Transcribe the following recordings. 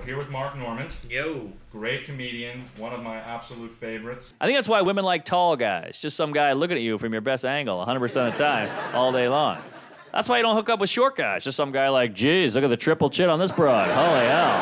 We're here with Mark Normand. Yo. Great comedian, one of my absolute favorites. I think that's why women like tall guys. Just some guy looking at you from your best angle 100% of the time, all day long. That's why you don't hook up with short guys. Just some guy like, geez, look at the triple chin on this broad. Holy hell.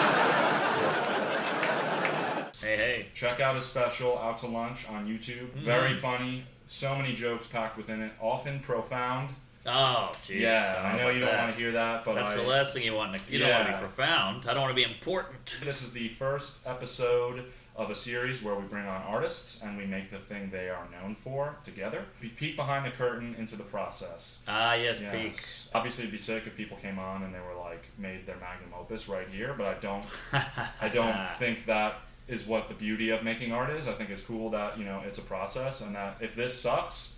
Hey. Check out his special, Out to Lunch, on YouTube. Very funny. So many jokes packed within it, often profound. Oh, jeez. Yeah, I know you don't want to hear that, but that's the last thing you want. You don't want to be profound. I don't want to be important. This is the first episode of a series where we bring on artists and we make the thing they are known for together. We peek behind the curtain into the process. Ah, yes, peek. Obviously, it'd be sick if people came on and they were like made their magnum opus right here, but I don't think that is what the beauty of making art is. I think it's cool that it's a process, and that if this sucks,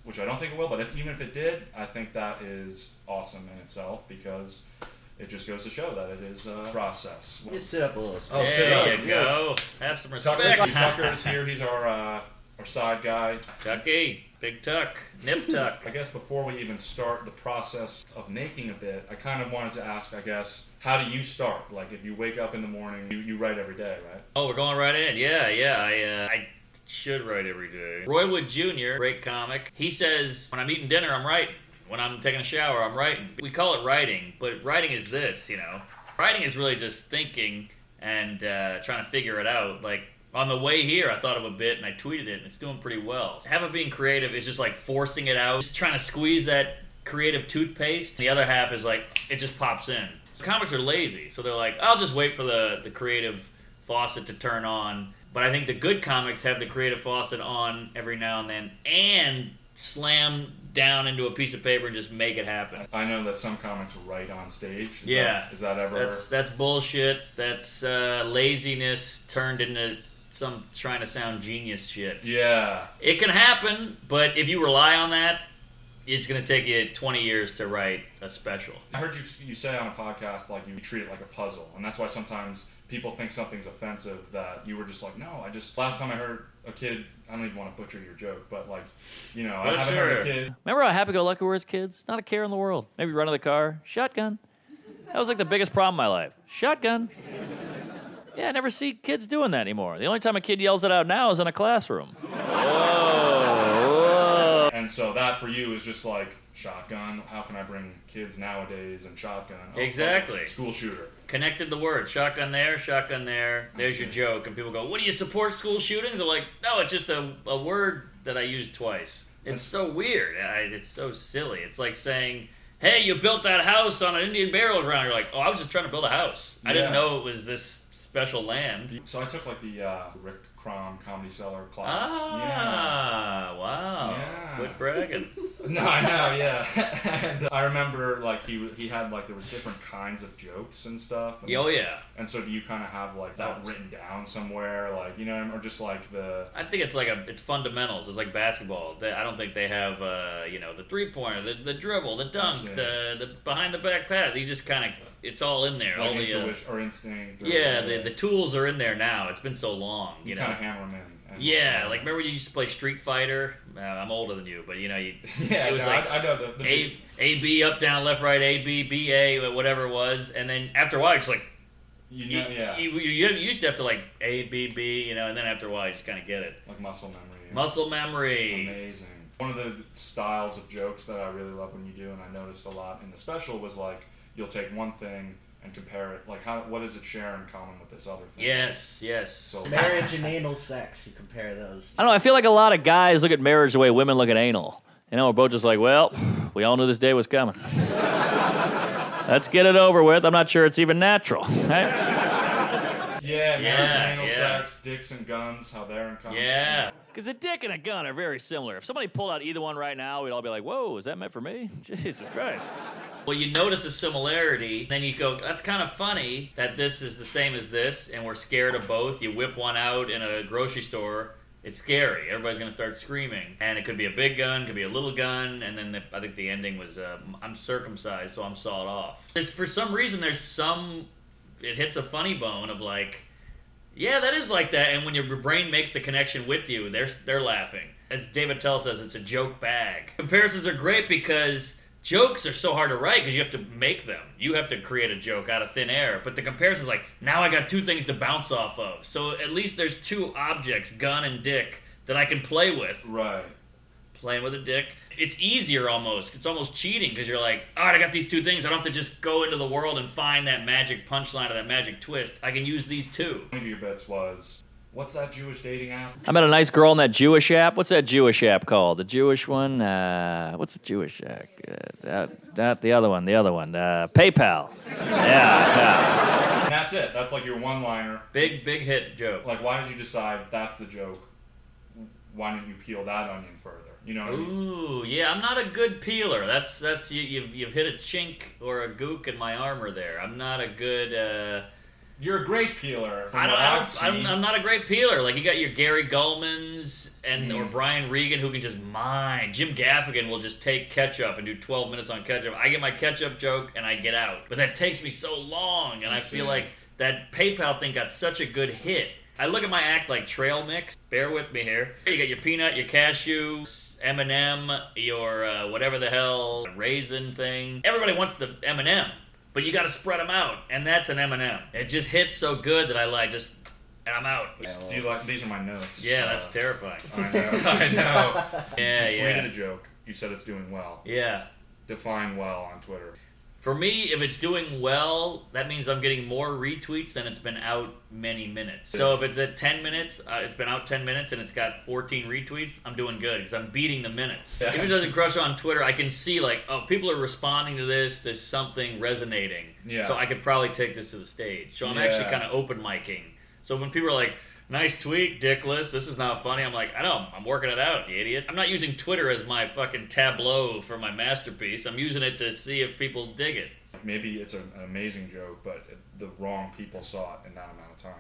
which I don't think it will, but even if it did, I think that is awesome in itself, because it just goes to show that it is a process. Just sit up a little. Oh, sit up. There you go. Have some respect. Tucker is here. He's our side guy. Tucky. Big Tuck. Nip Tuck. I guess before we even start the process of making a bit, I kind of wanted to ask, I guess, how do you start? Like, if you wake up in the morning, you write every day, right? Oh, we're going right in. Yeah. I should write every day. Roy Wood Jr., great comic. He says, when I'm eating dinner, I'm writing. When I'm taking a shower, I'm writing. We call it writing, but writing is this, Writing is really just thinking and trying to figure it out. Like, on the way here, I thought of a bit and I tweeted it, and it's doing pretty well. Half of being creative is just like forcing it out, just trying to squeeze that creative toothpaste. The other half is like, it just pops in. Comics are lazy, so they're like, I'll just wait for the creative faucet to turn on. But I think the good comics have the creative faucet on every now and then and slam down into a piece of paper and just make it happen. I know that some comics write on stage. Is that ever... That's bullshit. That's laziness turned into some trying to sound genius shit. Yeah. It can happen, but if you rely on that, it's going to take you 20 years to write a special. I heard you say on a podcast, like, you treat it like a puzzle, and that's why sometimes people think something's offensive, that you were just like, no, last time I heard a kid, I don't even want to butcher your joke, but like, I haven't heard a kid. Remember how happy-go-lucky we were as kids? Not a care in the world. Maybe run to the car, shotgun. That was like the biggest problem in my life. Shotgun. Yeah, I never see kids doing that anymore. The only time a kid yells it out now is in a classroom. Whoa. And so that for you is just like, shotgun, how can I bring kids nowadays and shotgun? Oh, exactly. School shooter. Connected the word. Shotgun there, there's your joke. And people go, what do you support school shootings? I'm like, no, it's just a word that I used twice. It's so weird. It's so silly. It's like saying, hey, you built that house on an Indian burial ground. You're like, oh, I was just trying to build a house. I didn't know it was this special land. So I took like the Rick Crom Comedy Cellar class. Wow. Yeah. Quit bragging. No, I know, yeah. And I remember like he had like, there was different kinds of jokes and stuff. And, oh yeah. And so do you kind of have like that written down somewhere, like, or just like the... I think it's like it's fundamentals. It's like basketball. I don't think they have the 3-pointer, the dribble, the dunk, the behind the back pass. You just kind of, it's all in there. Like all intuition or instinct. Or, the tools are in there now. It's been so long. You kind of hammer them in. Yeah, like remember you used to play Street Fighter? I'm older than you, but yeah, it was I know the A, B, up, down, left, right, A, B, B, A, whatever it was, and then after a while, it's like, you used to have to like A, B, B, and then after a while, you just kind of get it. Like muscle memory. Muscle memory. Amazing. One of the styles of jokes that I really love when you do, and I noticed a lot in the special, was like, you'll take one thing and compare it, like what does it share in common with this other thing? Yes. So marriage and anal sex, you compare those. I don't know, I feel like a lot of guys look at marriage the way women look at anal. We're both just like, well, we all knew this day was coming. Let's get it over with. I'm not sure it's even natural. Right? Yeah, marriage and anal sex, dicks and guns, how they're in common. Yeah. Because a dick and a gun are very similar. If somebody pulled out either one right now, we'd all be like, whoa, is that meant for me? Jesus Christ. Well, you notice a similarity, then you go, that's kind of funny that this is the same as this, and we're scared of both. You whip one out in a grocery store, it's scary. Everybody's going to start screaming. And it could be a big gun, could be a little gun, and then I think the ending was, I'm circumcised, so I'm sawed off. For some reason, it hits a funny bone of like, yeah, that is like that, and when your brain makes the connection with you, they're laughing. As David Tell says, it's a joke bag. Comparisons are great because jokes are so hard to write because you have to make them. You have to create a joke out of thin air. But the comparison is like, now I got two things to bounce off of. So at least there's two objects, gun and dick, that I can play with. Right. Playing with a dick. It's easier almost. It's almost cheating because you're like, all right, I got these two things. I don't have to just go into the world and find that magic punchline or that magic twist. I can use these two. One of your bits was, what's that Jewish dating app? I met a nice girl in that Jewish app. What's that Jewish app called? The Jewish one? What's the Jewish app? Not the other one. PayPal. Yeah. And that's it. That's like your one-liner. Big hit joke. Like, why did you decide that's the joke? Why didn't you peel that onion further? You know what I mean? Ooh, yeah, I'm not a good peeler. That's you've hit a chink or a gook in my armor there. I'm not a good. You're a great peeler. From I'm not a great peeler. Like, you got your Gary Gulmans or Brian Regan who can just mine. Jim Gaffigan will just take ketchup and do 12 minutes on ketchup. I get my ketchup joke and I get out. But that takes me so long, and I feel like that PayPal thing got such a good hit. I look at my act like trail mix. Bear with me here. You got your peanut, your cashew, M&M, your whatever the hell raisin thing. Everybody wants the M&M. But you got to spread them out, and that's an M&M. It just hits so good that and I'm out. Do you like? These are my notes. Yeah, that's terrifying. I know. Yeah, You tweeted a joke. You said it's doing well. Yeah. Define well on Twitter. For me, if it's doing well, that means I'm getting more retweets than it's been out many minutes. So if it's at 10 minutes, it's been out 10 minutes and it's got 14 retweets, I'm doing good because I'm beating the minutes. Yeah. If it doesn't crush on Twitter, I can see like, oh, people are responding to this, there's something resonating. Yeah. So I could probably take this to the stage. So I'm actually kind of open micing. So when people are like, nice tweet, dickless, this is not funny, I'm like, I know, I'm working it out, you idiot. I'm not using Twitter as my fucking tableau for my masterpiece. I'm using it to see if people dig it. Maybe it's an amazing joke, but the wrong people saw it in that amount of time.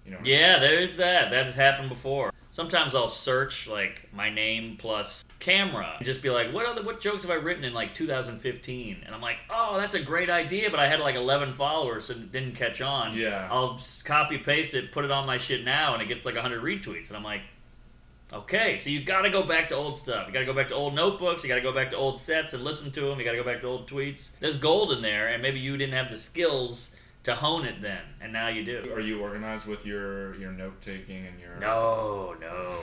You know what Yeah, there's that. That has happened before. Sometimes I'll search like my name plus camera and just be like, what jokes have I written in like 2015? And I'm like, oh, that's a great idea, but I had like 11 followers and it didn't catch on. Yeah. I'll copy paste it, put it on my shit now, and it gets like 100 retweets. And I'm like, okay, so you got to go back to old stuff. You got to go back to old notebooks. You got to go back to old sets and listen to them. You got to go back to old tweets. There's gold in there, and maybe you didn't have the skills to hone it then, and now you do. Are you organized with your note taking and your? No,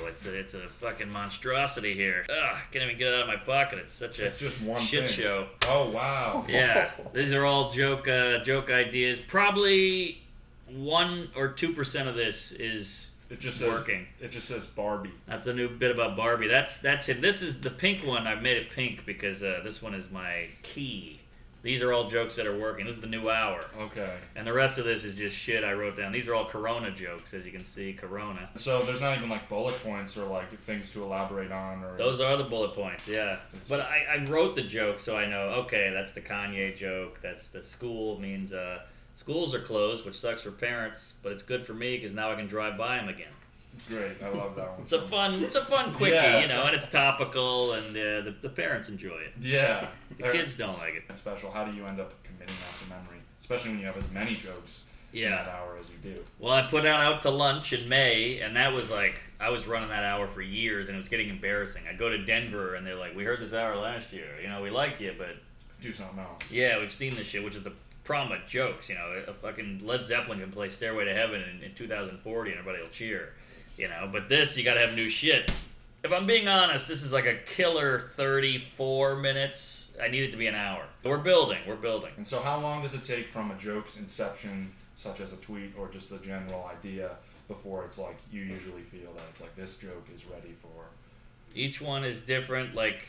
it's a fucking monstrosity here. Ugh, can't even get it out of my pocket. It's such a just one shit thing. show. Oh wow. Yeah, these are all joke ideas. Probably 1 or 2% of this is It just working. It just says Barbie. That's a new bit about Barbie. That's it. This is the pink one. I've made it pink because this one is my key. These are all jokes that are working. This is the new hour. Okay. And the rest of this is just shit I wrote down. These are all Corona jokes, as you can see. Corona. So there's not even like bullet points or like things to elaborate on or. Those are the bullet points, yeah. But I wrote the joke so I know, okay, that's the Kanye joke. That's the school means schools are closed, which sucks for parents, but it's good for me because now I can drive by them again. Great, I love that one. It's a fun quickie, Yeah. you know, and it's topical, and the parents enjoy it. Yeah. The kids don't like it. It's special. How do you end up committing that to memory, especially when you have as many jokes in that hour as you do? Well, I put out to lunch in May, and that was like, I was running that hour for years, and it was getting embarrassing. I'd go to Denver, and they're like, we heard this hour last year. You know, we like you, but... Do something else. Yeah, we've seen this shit, which is the problem with jokes, you know. A fucking Led Zeppelin can play Stairway to Heaven in 2040, and everybody will cheer. You know, but this, you gotta have new shit. If I'm being honest, this is like a killer 34 minutes. I need it to be an hour. We're building. And so how long does it take from a joke's inception, such as a tweet or just the general idea, before it's like you usually feel that it's like this joke is ready for? Each one is different. Like,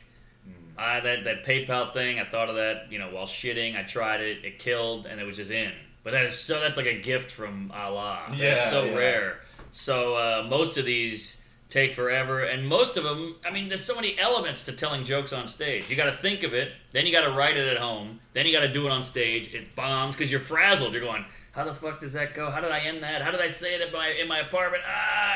that PayPal thing, I thought of that, you know, while shitting. I tried it, it killed, and it was just in. But that's like a gift from Allah. That's so rare. So most of these take forever, and most of them, I mean, there's so many elements to telling jokes on stage. You got to think of it, then you got to write it at home, then you got to do it on stage. It bombs because you're frazzled. You're going, how the fuck does that go? How did I end that? How did I say it in my apartment?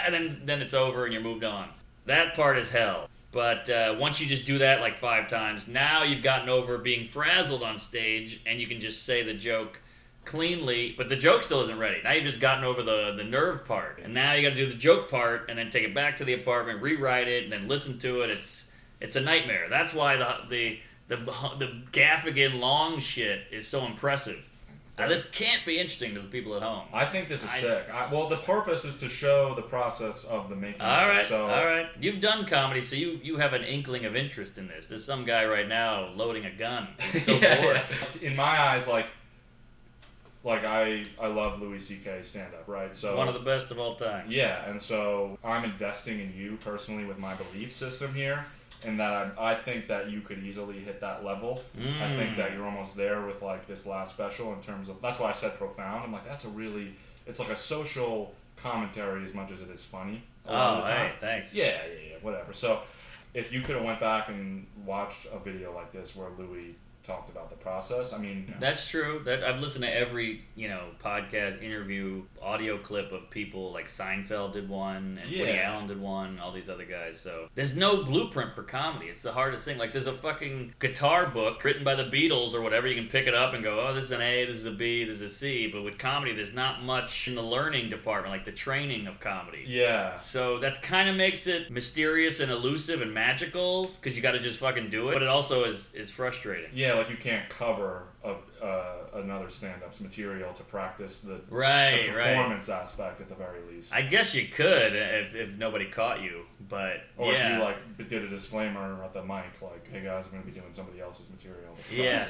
And then it's over and you're moved on. That part is hell. But once you just do that like 5 times, now you've gotten over being frazzled on stage, and you can just say the joke cleanly, but the joke still isn't ready. Now you've just gotten over the nerve part, and now you got to do the joke part, and then take it back to the apartment, rewrite it, and then listen to it. It's a nightmare. That's why the The Gaffigan long shit is so impressive. Now, this can't be interesting to the people at home. I think this is sick. Well, the purpose is to show the process of the making. All right, so, all right. You've done comedy, so you have an inkling of interest in this. There's some guy right now loading a gun. He's so bored. In my eyes, like I love Louis C.K. stand-up, right? So One of the best of all time. Yeah, and so I'm investing in you personally with my belief system here, and that I think that you could easily hit that level. I think that you're almost there with like this last special in terms of, that's why I said profound. I'm like, it's like a social commentary as much as it is funny. Oh, hey, thanks. Yeah, whatever. So if you could have went back and watched a video like this where Louis talked about the process, I mean, that's true. That I've listened to every podcast, interview, audio clip of people like Seinfeld did one, and Woody Allen did one, all these other guys. So there's no blueprint for comedy. It's the hardest thing. Like there's a fucking guitar book written by the Beatles or whatever. You can pick it up and go, oh, this is an A, this is a B, this is a C. But with comedy, there's not much in the learning department, like the training of comedy. Yeah. So that kind of makes it mysterious and elusive and magical because you got to just fucking do it. But it also is frustrating. Yeah, like you can't cover another stand-up's material to practice the performance aspect at the very least. I guess you could if nobody caught you, but or if you like did a disclaimer at the mic, like, "Hey guys, I'm going to be doing somebody else's material." Yeah,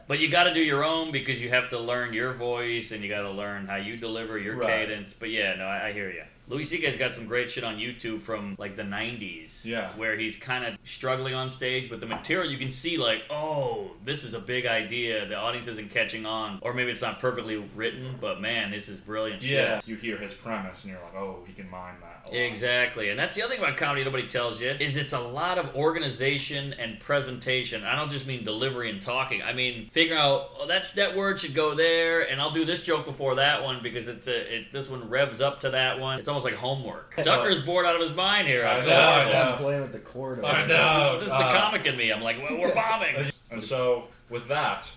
but you got to do your own because you have to learn your voice and you got to learn how you deliver your cadence. But yeah, no, I hear you. Louis C.K.'s got some great shit on YouTube from like the 90s. Yeah. Where he's kind of struggling on stage, but the material you can see like, oh, this is a big idea. The audience isn't catching on. Or maybe it's not perfectly written, but man, this is brilliant shit. Yeah. You hear his premise and you're like, oh, he can mine that a lot. Exactly. And that's the other thing about comedy nobody tells you, is it's a lot of organization and presentation. I don't just mean delivery and talking. I mean figuring out, oh, that word should go there, and I'll do this joke before that one because this one revs up to that one. It's almost like homework. Tucker's bored out of his mind here. I know. I'm playing with the cord. I know. This is the comic in me. I'm like, well, we're bombing. And so, with that,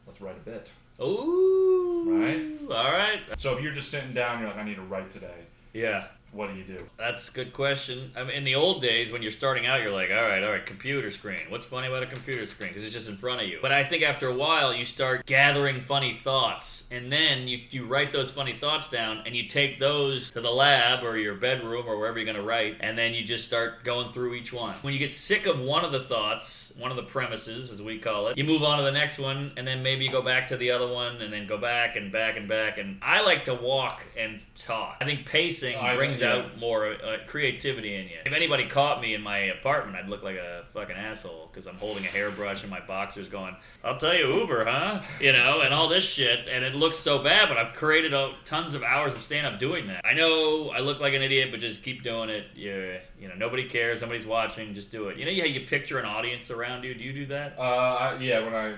let's write a bit. Ooh. Right? All right. So if you're just sitting down, you're like, I need to write today. Yeah. What do you do? That's a good question. I mean, in the old days, when you're starting out, you're like, all right, computer screen. What's funny about a computer screen? Because it's just in front of you. But I think after a while, you start gathering funny thoughts. And then you write those funny thoughts down, and you take those to the lab or your bedroom or wherever you're going to write. And then you just start going through each one. When you get sick of one of the thoughts, one of the premises, as we call it, you move on to the next one, and then maybe you go back to the other one, and then go back and back and back. And I like to walk and talk. I think pacing brings out more creativity in you. If anybody caught me in my apartment, I'd look like a fucking asshole because I'm holding a hairbrush and my boxer's going, I'll tell you Uber, huh? And all this shit. And it looks so bad, but I've created tons of hours of stand-up doing that. I know I look like an idiot, but just keep doing it. Nobody cares. Somebody's watching. Just do it. You know how you picture an audience around you? Do you do that? Yeah, when I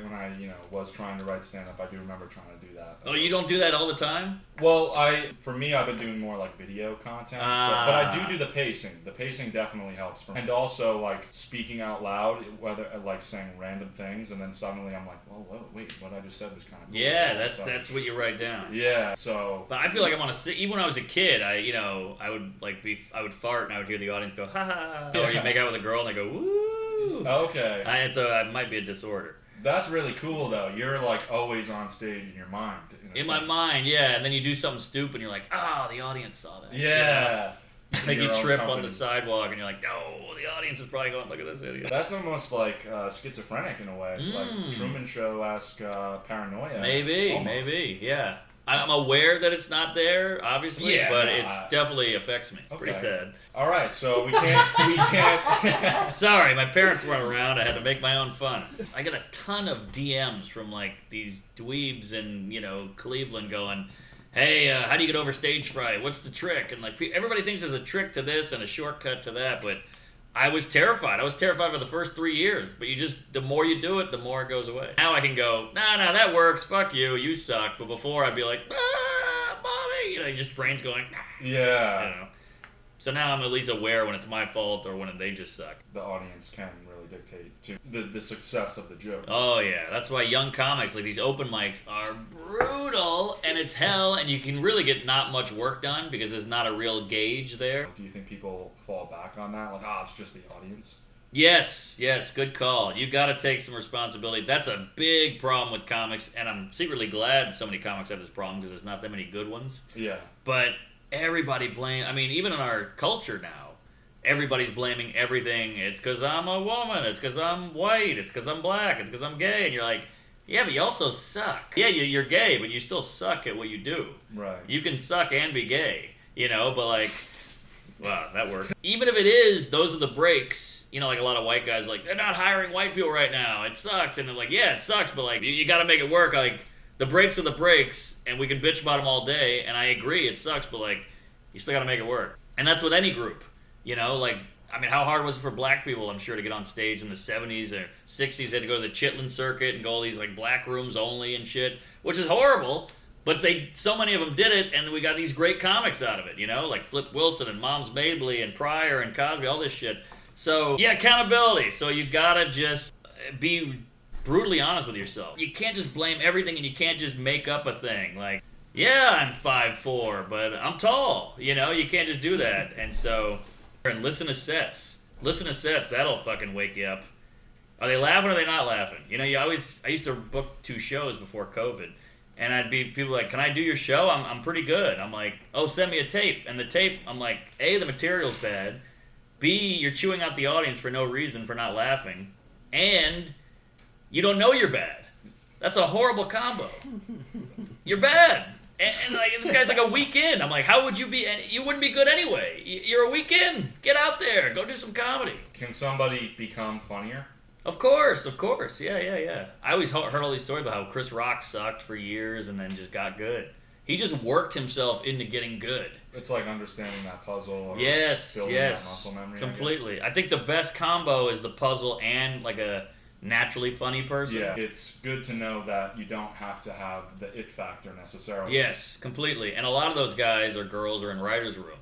was trying to write stand-up, I do remember trying to do that. Oh, you don't do that all the time? Well, for me, I've been doing more like video content, but I do the pacing. The pacing definitely helps for me. And also like speaking out loud, whether like saying random things, and then suddenly I'm like, whoa, wait, what I just said was kind of cool. Yeah, that's what you write down. Yeah, so. But I feel like I'm on even when I was a kid, I would fart and I would hear the audience go ha ha, or you make out with a girl and they go woo. Okay. It might be a disorder. That's really cool though. You're like always on stage in your mind. In my mind, yeah. And then you do something stupid and you're like, the audience saw that. Yeah. Like you trip on the sidewalk and you're like, no, the audience is probably going, look at this idiot. That's almost like schizophrenic in a way. Like Truman Show-esque paranoia. Maybe, yeah. I'm aware that it's not there, obviously, but it definitely affects me. It's pretty sad. All right, so we can't. Sorry, my parents weren't around. I had to make my own fun. I got a ton of DMs from like these dweebs in Cleveland going, hey, how do you get over stage fright? What's the trick? And like everybody thinks there's a trick to this and a shortcut to that, but I was terrified. I was terrified for the first 3 years, but the more you do it, the more it goes away. Now I can go, no, that works. Fuck you. You suck. But before I'd be like, mommy. Your just brain's going, yeah. So now I'm at least aware when it's my fault or when they just suck. The audience can really dictate to the success of the joke. Oh yeah, that's why young comics, like these open mics, are brutal and it's hell, and you can really get not much work done because there's not a real gauge there. Do you think people fall back on that? Like, it's just the audience? Yes, good call. You got to take some responsibility. That's a big problem with comics, and I'm secretly glad so many comics have this problem because there's not that many good ones. Yeah. But everybody even in our culture now, everybody's blaming everything. It's because I'm a woman. It's because I'm white. It's because I'm black. It's because I'm gay. And you're like, yeah, but you also suck. Yeah, you're gay, but you still suck at what you do. Right. You can suck and be gay, but like, wow, that works. Even if it is, those are the breaks. Like a lot of white guys, like, they're not hiring white people right now. It sucks. And they're like, yeah, it sucks, but like, you got to make it work. Like, the breaks are the breaks, and we can bitch about them all day. And I agree, it sucks, but like, you still got to make it work. And that's with any group, how hard was it for black people, I'm sure, to get on stage in the 70s or 60s? They had to go to the Chitlin circuit and go all these like black rooms only and shit, which is horrible. But so many of them did it, and we got these great comics out of it, like Flip Wilson and Moms Mabley and Pryor and Cosby, all this shit. So, yeah, accountability. So you gotta just be brutally honest with yourself. You can't just blame everything, and you can't just make up a thing. Like, yeah, I'm 5'4", but I'm tall. You can't just do that. And so, and listen to sets. That'll fucking wake you up. Are they laughing or are they not laughing? I used to book 2 shows before COVID. And people like, can I do your show? I'm pretty good. I'm like, oh, send me a tape. And the tape, I'm like, A, the material's bad. B, you're chewing out the audience for no reason for not laughing. And you don't know you're bad. That's a horrible combo. You're bad. And like, this guy's like a week in. I'm like, how would you be? You wouldn't be good anyway. You're a week in. Get out there. Go do some comedy. Can somebody become funnier? Of course. Yeah. I always heard all these stories about how Chris Rock sucked for years and then just got good. He just worked himself into getting good. It's like understanding that puzzle. Or yes. building that muscle memory. Completely. I think the best combo is the puzzle and like a naturally funny person. Yeah, it's good to know that you don't have to have the it factor necessarily. Yes, completely. And a lot of those guys or girls are in writer's room.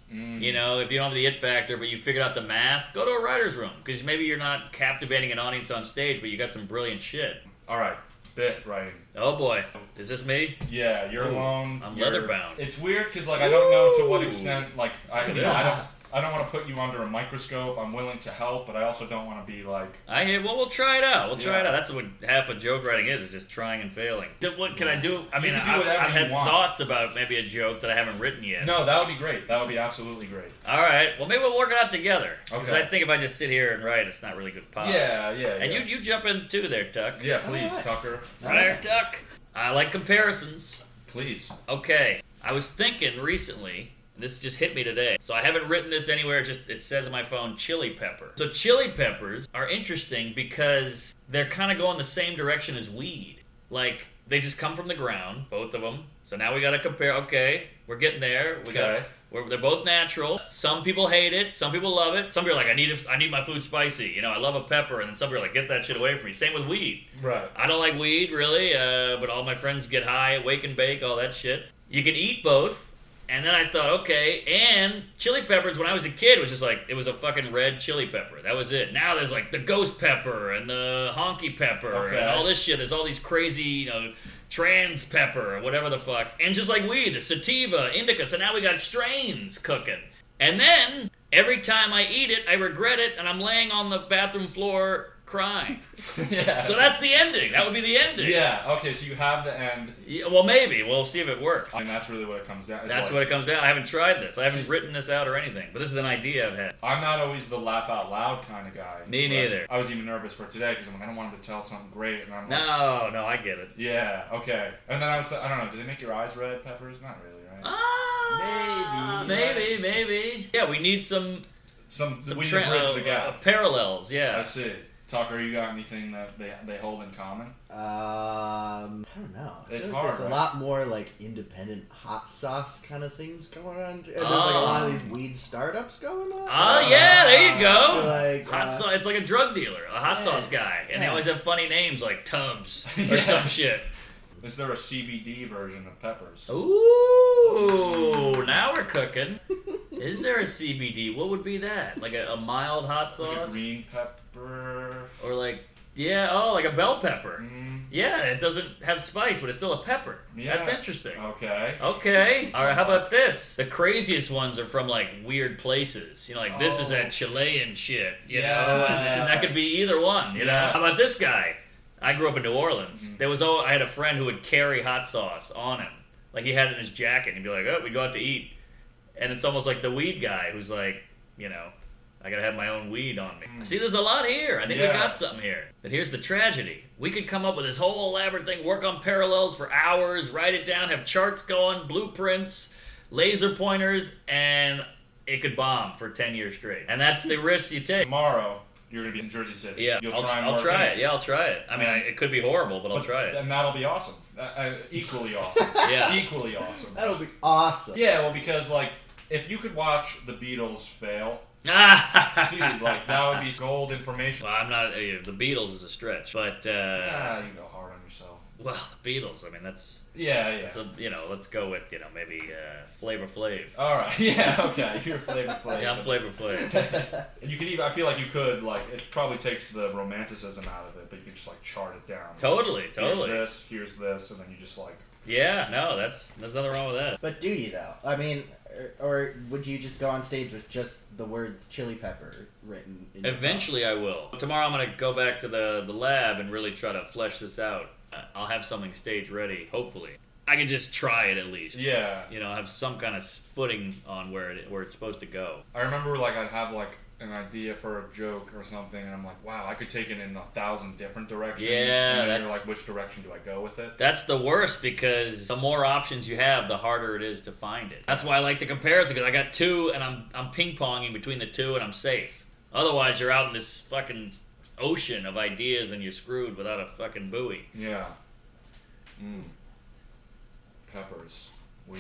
If you don't have the it factor, but you figured out the math, go to a writer's room. Because maybe you're not captivating an audience on stage, but you got some brilliant shit. All right, bit writing. Oh boy, is this me? Yeah, you're alone. I'm leather bound. It's weird because I don't know to what extent, like, I don't want to put you under a microscope. I'm willing to help, but I also don't want to be like... we'll try it out. We'll try it out. That's what half of joke writing is just trying and failing. What can I do? I mean, I've had thoughts about maybe a joke that I haven't written yet. No, that would be great. That would be absolutely great. All right. Well, maybe we'll work it out together. Because I think if I just sit here and write, it's not really good pop. Yeah. And you jump in too there, Tuck. Yeah, please, Tucker. Right, Tuck. I like comparisons. Please. Okay. I was thinking recently... This just hit me today. So I haven't written this anywhere, it says on my phone, chili pepper. So chili peppers are interesting because they're kind of going the same direction as weed. Like, they just come from the ground, both of them. So now we got to compare. Okay, we're getting there. They're both natural. Some people hate it. Some people love it. Some people are like, I need my food spicy. I love a pepper. And then some people are like, get that shit away from me. Same with weed. Right. I don't like weed, really, but all my friends get high, wake and bake, all that shit. You can eat both. And then I thought, okay, and chili peppers when I was a kid was just like, it was a fucking red chili pepper. That was it. Now there's like the ghost pepper and the honky pepper and all this shit. There's all these crazy, trans pepper or whatever the fuck. And just like weed, there's sativa, indica. So now we got strains cooking. And then every time I eat it, I regret it and I'm laying on the bathroom floor crying. Yeah. So that's the ending. That would be the ending. Yeah. Okay. So you have the end. Yeah, well, maybe. We'll see if it works. And that's really what it comes down. That's what it comes down. I haven't tried this. I haven't written this out or anything. But this is an idea I've had. I'm not always the laugh out loud kind of guy. Me neither. I was even nervous for today because I'm like, I don't want him to tell something great, and I'm like, no, I get it. Yeah. Okay. And then I don't know. Do they make your eyes red? Peppers? Not really, right? Maybe. Yeah, we need some we need to bridge the gap. Parallels. Yeah. I see. Tucker, you got anything that they hold in common? I don't know. It's hard. There's a lot more like independent hot sauce kind of things going on. There's like a lot of these weed startups going on. Oh yeah, there you go. Like, hot sauce. It's like a drug dealer, a hot sauce guy, and they always have funny names like Tubbs or some shit. Is there a CBD version of peppers? Ooh, now we're cooking. Is there a CBD? What would be that? Like a mild hot sauce? Like a green pepper? Or like Yeah, oh, like a bell pepper. Mm, Yeah, it doesn't have spice, but it's still a pepper. yeah. That's interesting. Okay. Okay. All right, how about this? The craziest ones are from, like, weird places. You know, like, this is that Chilean shit, you know? And that could be either one, you know? Yeah. How about this guy? I grew up in New Orleans. Mm-hmm. I had a friend who would carry hot sauce on him. Like, he had it in his jacket, and he'd be like, oh, we go out to eat. And it's almost like the weed guy who's like, you know, I gotta have my own weed on me. See, there's a lot here. I think we Yeah. got something here. But here's the tragedy. We could come up with this whole elaborate thing, work on parallels for hours, write it down, have charts going, blueprints, laser pointers, and it could bomb for 10 years straight. And that's the risk you take. Tomorrow, you're gonna be in Jersey City. Yeah, You'll I'll work try in it. Yeah, I'll try it. I mean, it could be horrible, but I'll try it. And that'll be awesome. Equally awesome. Yeah. Equally awesome. That'll be awesome. Yeah, well, because, like, if you could watch the Beatles fail, dude, like, that would be gold information. Well, I'm not. The Beatles is a stretch, but You go hard on yourself. well, the Beatles. I mean, that's. Yeah. So, let's go with maybe Flavor Flav. All right. Yeah. Okay. You're Flavor Flav. Yeah, I'm Flavor Flav. And you could even. I feel like you could. Like, it probably takes the romanticism out of it, but you could just like chart it down. Totally. Here's this, and then you just like. Yeah, no, there's nothing wrong with that. But do you though? I mean, or would you just go on stage with just the words chili pepper written? In your Eventually, I will. Tomorrow, I'm gonna go back to the lab and really try to flesh this out. I'll have something stage ready. Hopefully, I can just try it at least. Yeah. Have some kind of footing on where it's supposed to go. I remember like I'd have like an idea for a joke or something, and I'm like, wow, I could take it in 1,000 different directions. Yeah, and then you're that's- like, which direction do I go with it? That's the worst because the more options you have, the harder it is to find it. That's why I like the comparison because I got two and I'm ping-ponging between the two and I'm safe. Otherwise, you're out in this fucking ocean of ideas and you're screwed without a fucking buoy. Yeah. Peppers, weed.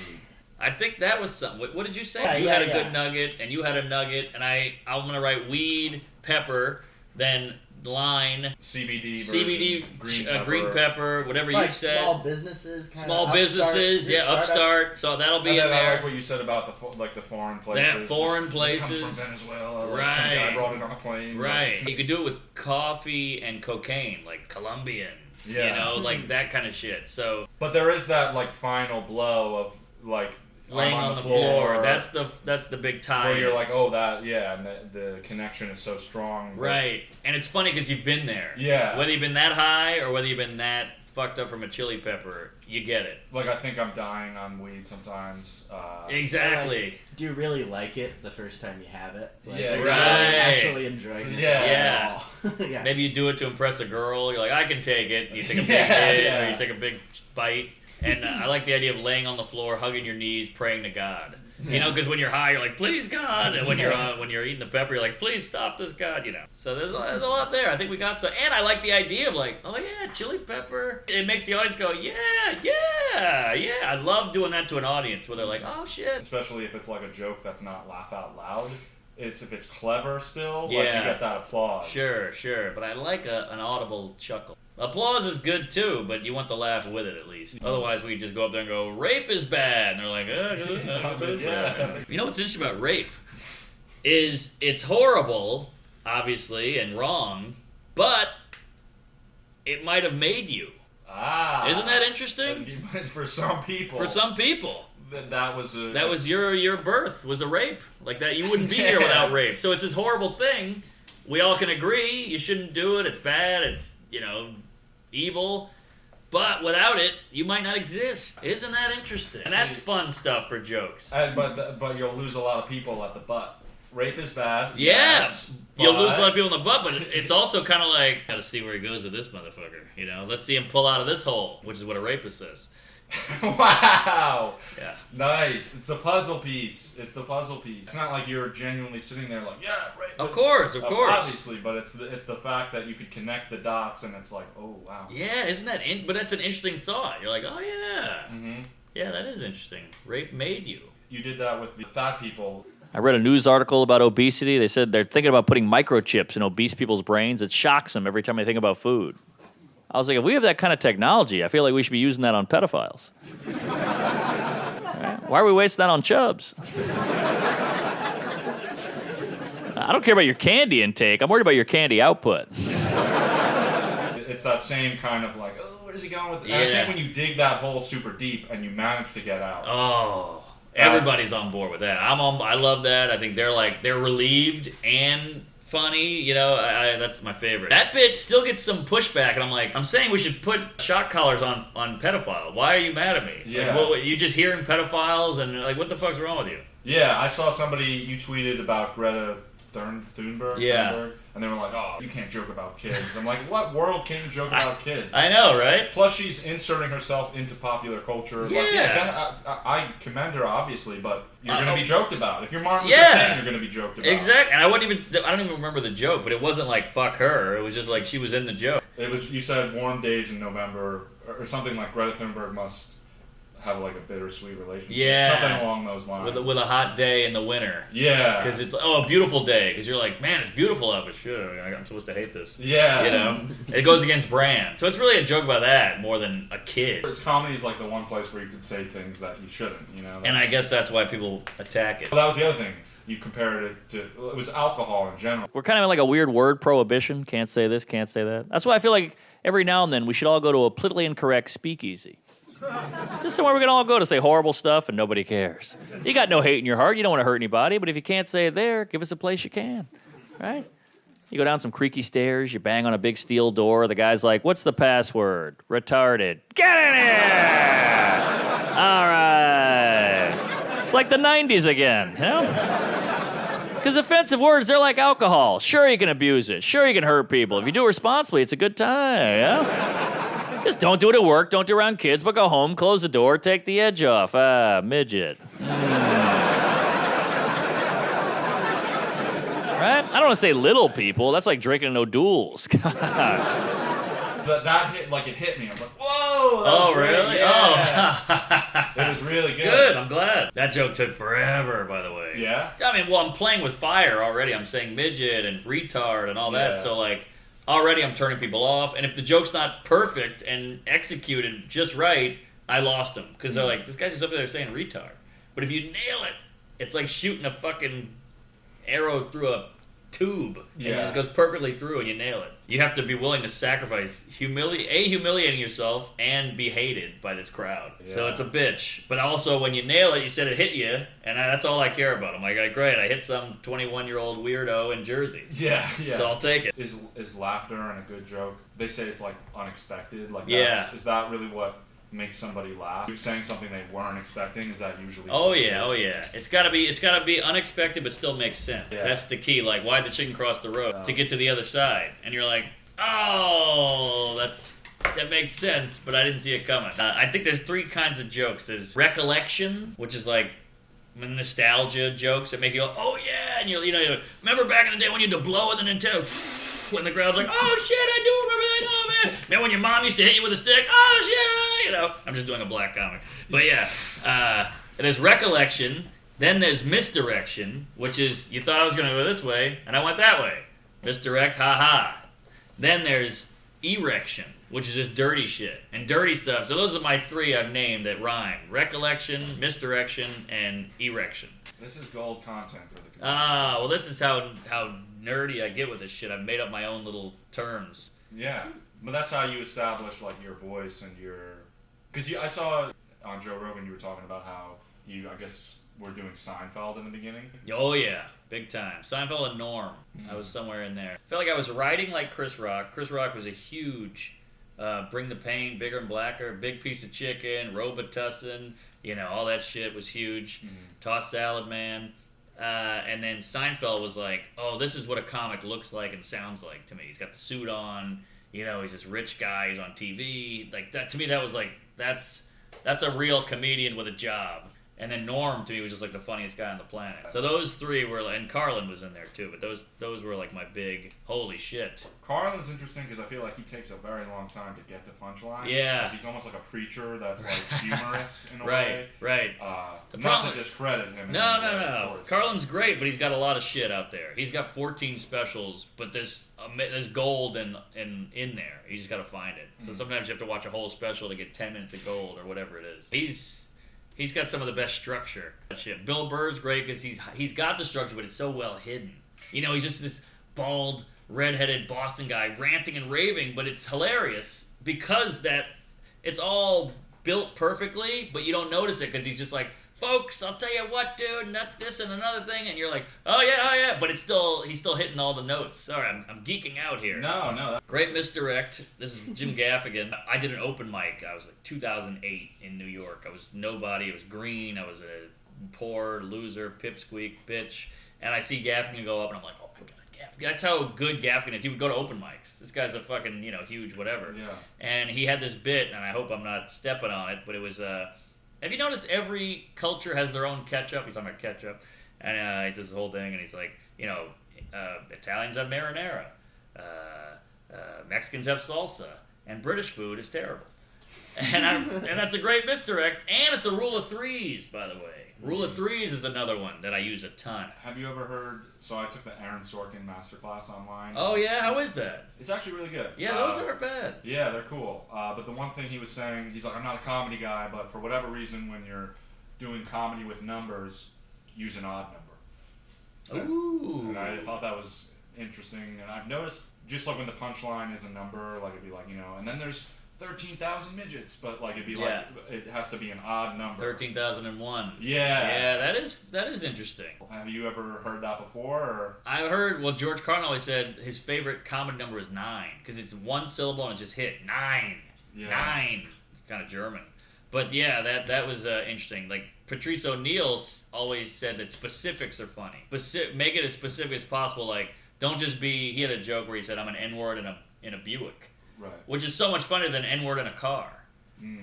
I think that was something. What did you say? Yeah, You had a yeah. good nugget, and you had a nugget, and I'm gonna write weed, pepper, then line, CBD, CBD, version, green pepper, whatever Like you said. small businesses, kinda Small upstart, businesses, yeah, startups. upstart. So that'll be And in then I like there. what you said about the foreign places. That foreign This places. comes from Venezuela. Like, some Right. guy brought it on a plane. Right. You could do it with coffee and cocaine, like Colombian. Yeah. Like that kind of shit. So But there is that like final blow of like laying I'm on the floor, floor. that's the big tie. where you're like, oh, that, yeah, and the connection is so strong. that- Right. And it's funny because you've been there. Yeah. Whether you've been that high or whether you've been that fucked up from a chili pepper, you get it. Like, I think I'm dying on weed sometimes. Exactly. Like, do you really like it the first time you have it? Like, Yeah, are you right. really actually enjoying it? Yeah. Yeah. Maybe you do it to impress a girl. You're like, I can take it. You take a big Yeah, hit yeah. or you take a big bite. And I like the idea of laying on the floor, hugging your knees, praying to God. Because when you're high, you're like, please God. And when you're eating the pepper, you're like, please stop this God. So there's a lot there. I think we got some. And I like the idea of like, oh yeah, chili pepper. It makes the audience go, yeah. I love doing that to an audience where they're like, oh shit. Especially if it's like a joke that's not laugh out loud. If it's clever still, like, you Yeah. get that applause. Sure. But I like an audible chuckle. Applause is good too, but you want the laugh with it at least. Otherwise, we just go up there and go, rape is bad. And they're like, Yeah. You know what's interesting about rape? Is it's horrible, obviously, and wrong, but it might have made you. Isn't that interesting? For some people. For some people. That was your birth was a rape. Like that, you wouldn't be here without rape. So it's this horrible thing. We all can agree you shouldn't do it. It's bad. It's evil. But without it, you might not exist. Isn't that interesting? And that's fun stuff for jokes. But you'll lose a lot of people at the butt. Rape is bad. Yeah, yes, you'll lose a but- lot of people in the butt, but it's also kind of like, gotta see where he goes with this motherfucker. Let's see him pull out of this hole, which is what a rapist says. Wow. Yeah. Nice. It's the puzzle piece. It's not like you're genuinely sitting there like, yeah, right. Of course. Obviously, but it's the fact that you could connect the dots and it's like, oh wow. Yeah, isn't that? But that's an interesting thought. You're like, oh yeah, Mm-hmm. yeah, that is interesting. Rape made you. You did that with the fat people. I read a news article about obesity. They said they're thinking about putting microchips in obese people's brains. It shocks them every time they think about food. I was like, if we have that kind of technology, I feel like we should be using that on pedophiles. Right? Why are we wasting that on chubs? I don't care about your candy intake. I'm worried about your candy output. it's that same kind of like, oh, where's he going with it? Yeah. And I think when you dig that hole super deep and you manage to get out. Oh, everybody's on board with that. I love that. I think they're relieved and funny. You know, that's my favorite. That bit still gets some pushback, and I'm saying we should put shock collars on pedophiles. Why are you mad at me? Yeah. Like, what, you just hearing pedophiles and like, what the fuck's wrong with you? Yeah, I saw you tweeted about Greta Thunberg. Yeah. Thunberg, and they were like, oh, you can't joke about kids. I'm like, what world can you joke about kids? I know, right? Plus, she's inserting herself into popular culture. Yeah. Like, I commend her, obviously, but you're going to be joked about. If you're Martin Luther Yeah. King, you're going to be joked about. Exactly. And I don't even remember the joke, but it wasn't like fuck her. It was just like she was in the joke. It was, you said warm days in November, or something like Greta Thunberg must have like a bittersweet relationship. Yeah. Something along those lines. With a hot day in the winter. Yeah. Because it's a beautiful day. Because you're like, man, it's beautiful out, but shit, I'm supposed to hate this. Yeah. You know, it goes against brand. So it's really a joke about that more than a kid. It's comedy is like the one place where you can say things that you shouldn't. You know. And I guess that's why people attack it. Well, that was the other thing. You compared it to, it was alcohol in general. We're kind of in like a weird word prohibition. Can't say this, can't say that. That's why I feel like every now and then we should all go to a politically incorrect speakeasy. Just somewhere we can all go to say horrible stuff and nobody cares. You got no hate in your heart. You don't want to hurt anybody. But if you can't say it there, give us a place you can. Right? You go down some creaky stairs. You bang on a big steel door. The guy's like, what's the password? Retarded. Get in here! All right. It's like the 90s again. You know? Because offensive words, they're like alcohol. Sure, you can abuse it. Sure, you can hurt people. If you do it responsibly, it's a good time. Yeah? Just don't do it at work, don't do it around kids, but go home, close the door, take the edge off. Midget. Right? I don't want to say little people. That's like drinking in O'Doul's. That hit, like, it hit me. I was like, whoa! That was great. Really? Yeah. Oh. It was really good. Good, I'm glad. That joke took forever, by the way. Yeah? I mean, well, I'm playing with fire already. I'm saying midget and retard and all that. Yeah. So, like, already I'm turning people off. And if the joke's not perfect and executed just right, I lost them. Because they're like, this guy's just up there saying retard. But if you nail it, it's like shooting a fucking arrow through a tube. Yeah. It just goes perfectly through and you nail it. You have to be willing to sacrifice humiliating yourself and be hated by this crowd. Yeah. So it's a bitch. But also when you nail it, you said it hit you, and that's all I care about. I'm like, great, I hit some 21-year-old weirdo in Jersey. Yeah, yeah. So I'll take it. Is laughter and a good joke, they say it's like unexpected. Like, Yeah. Is that really what makes somebody laugh? Saying something they weren't expecting, is that usually Oh what it yeah, is? oh yeah. It's gotta be unexpected but still makes sense. Yeah. That's the key. Like, why'd the chicken cross the road? To get to the other side. And you're like, oh, that makes sense, but I didn't see it coming. I think there's three kinds of jokes. There's recollection, which is like nostalgia jokes that make you go, oh yeah, and you remember back in the day when you had to blow in the Nintendo, when the crowd's like, oh shit, I do remember that, oh man. Man, when your mom used to hit you with a stick, oh shit, I'm just doing a black comic. But yeah, there's recollection, then there's misdirection, which is, you thought I was gonna go this way, and I went that way. Misdirect, haha. Then there's erection, which is just dirty shit and dirty stuff. So those are my three I've named that rhyme: recollection, misdirection, and erection. This is gold content for the community. Well, this is how nerdy I get with this shit. I've made up my own little terms. Yeah, but that's how you establish like your voice and your. Because I saw on Joe Rogan you were talking about how you, I guess, were doing Seinfeld in the beginning. Oh yeah, big time. Seinfeld and Norm. I was somewhere in there. I felt like I was writing like Chris Rock. Chris Rock was a huge Bring the Pain, Bigger and Blacker, Big Piece of Chicken, Robitussin, all that shit was huge. Toss Salad Man. And then Seinfeld was like, oh, this is what a comic looks like and sounds like to me. He's got the suit on, he's this rich guy, he's on TV. Like that, to me, that was like, that's a real comedian with a job. And then Norm, to me, was just like the funniest guy on the planet. So those three were, and Carlin was in there too, but those were like my big, holy shit. Carlin's interesting because I feel like he takes a very long time to get to punchlines. Yeah. Like he's almost like a preacher that's like humorous in a Right, way. right. The Not problem- to discredit him. No. Carlin's great, but he's got a lot of shit out there. He's got 14 specials, but there's gold in there. You just got to find it. So sometimes you have to watch a whole special to get 10 minutes of gold or whatever it is. He's got some of the best structure. Shit. Bill Burr's great because he's got the structure, but it's so well hidden. He's just this bald, redheaded Boston guy ranting and raving, but it's hilarious because it's all built perfectly, but you don't notice it because he's just like, folks, I'll tell you what, dude, and this and another thing, and you're like, oh yeah, but he's still hitting all the notes. Sorry, I'm geeking out here. No. Great misdirect. This is Jim Gaffigan. I did an open mic. I was like 2008 in New York. I was nobody. It was green. I was a poor loser, pipsqueak, bitch. And I see Gaffigan go up, and I'm like, oh my god, Gaffigan. That's how good Gaffigan is. He would go to open mics. This guy's a fucking, huge whatever. Yeah. And he had this bit, and I hope I'm not stepping on it, but it was, have you noticed every culture has their own ketchup? He's talking about ketchup. And he does this whole thing, and he's like, Italians have marinara. Mexicans have salsa. And British food is terrible. And that's a great misdirect. And it's a rule of threes, by the way. Rule of threes is another one that I use a ton. Have you ever heard? So I took the Aaron Sorkin masterclass online. Oh yeah, how is that? It's actually really good. Yeah, those aren't bad. Yeah, they're cool. But the one thing he was saying, he's like, I'm not a comedy guy, but for whatever reason, when you're doing comedy with numbers, use an odd number. Ooh. And I thought that was interesting. And I've noticed, just like when the punchline is a number, like it'd be like, and then there's 13,000 midgets, but like it'd be like, it has to be an odd number. 13,001. Yeah. Yeah, that is interesting. Have you ever heard that before? Or? I heard, George Carlin always said his favorite comedy number is 9, because it's one syllable and it just hit 9. Yeah. 9. Kind of German. But yeah, that was interesting. Like Patrice O'Neill always said that specifics are funny. Make it as specific as possible. Like, don't just be. He had a joke where he said, "I'm an N-word in a Buick," Right. Which is so much funnier than N-word in a car.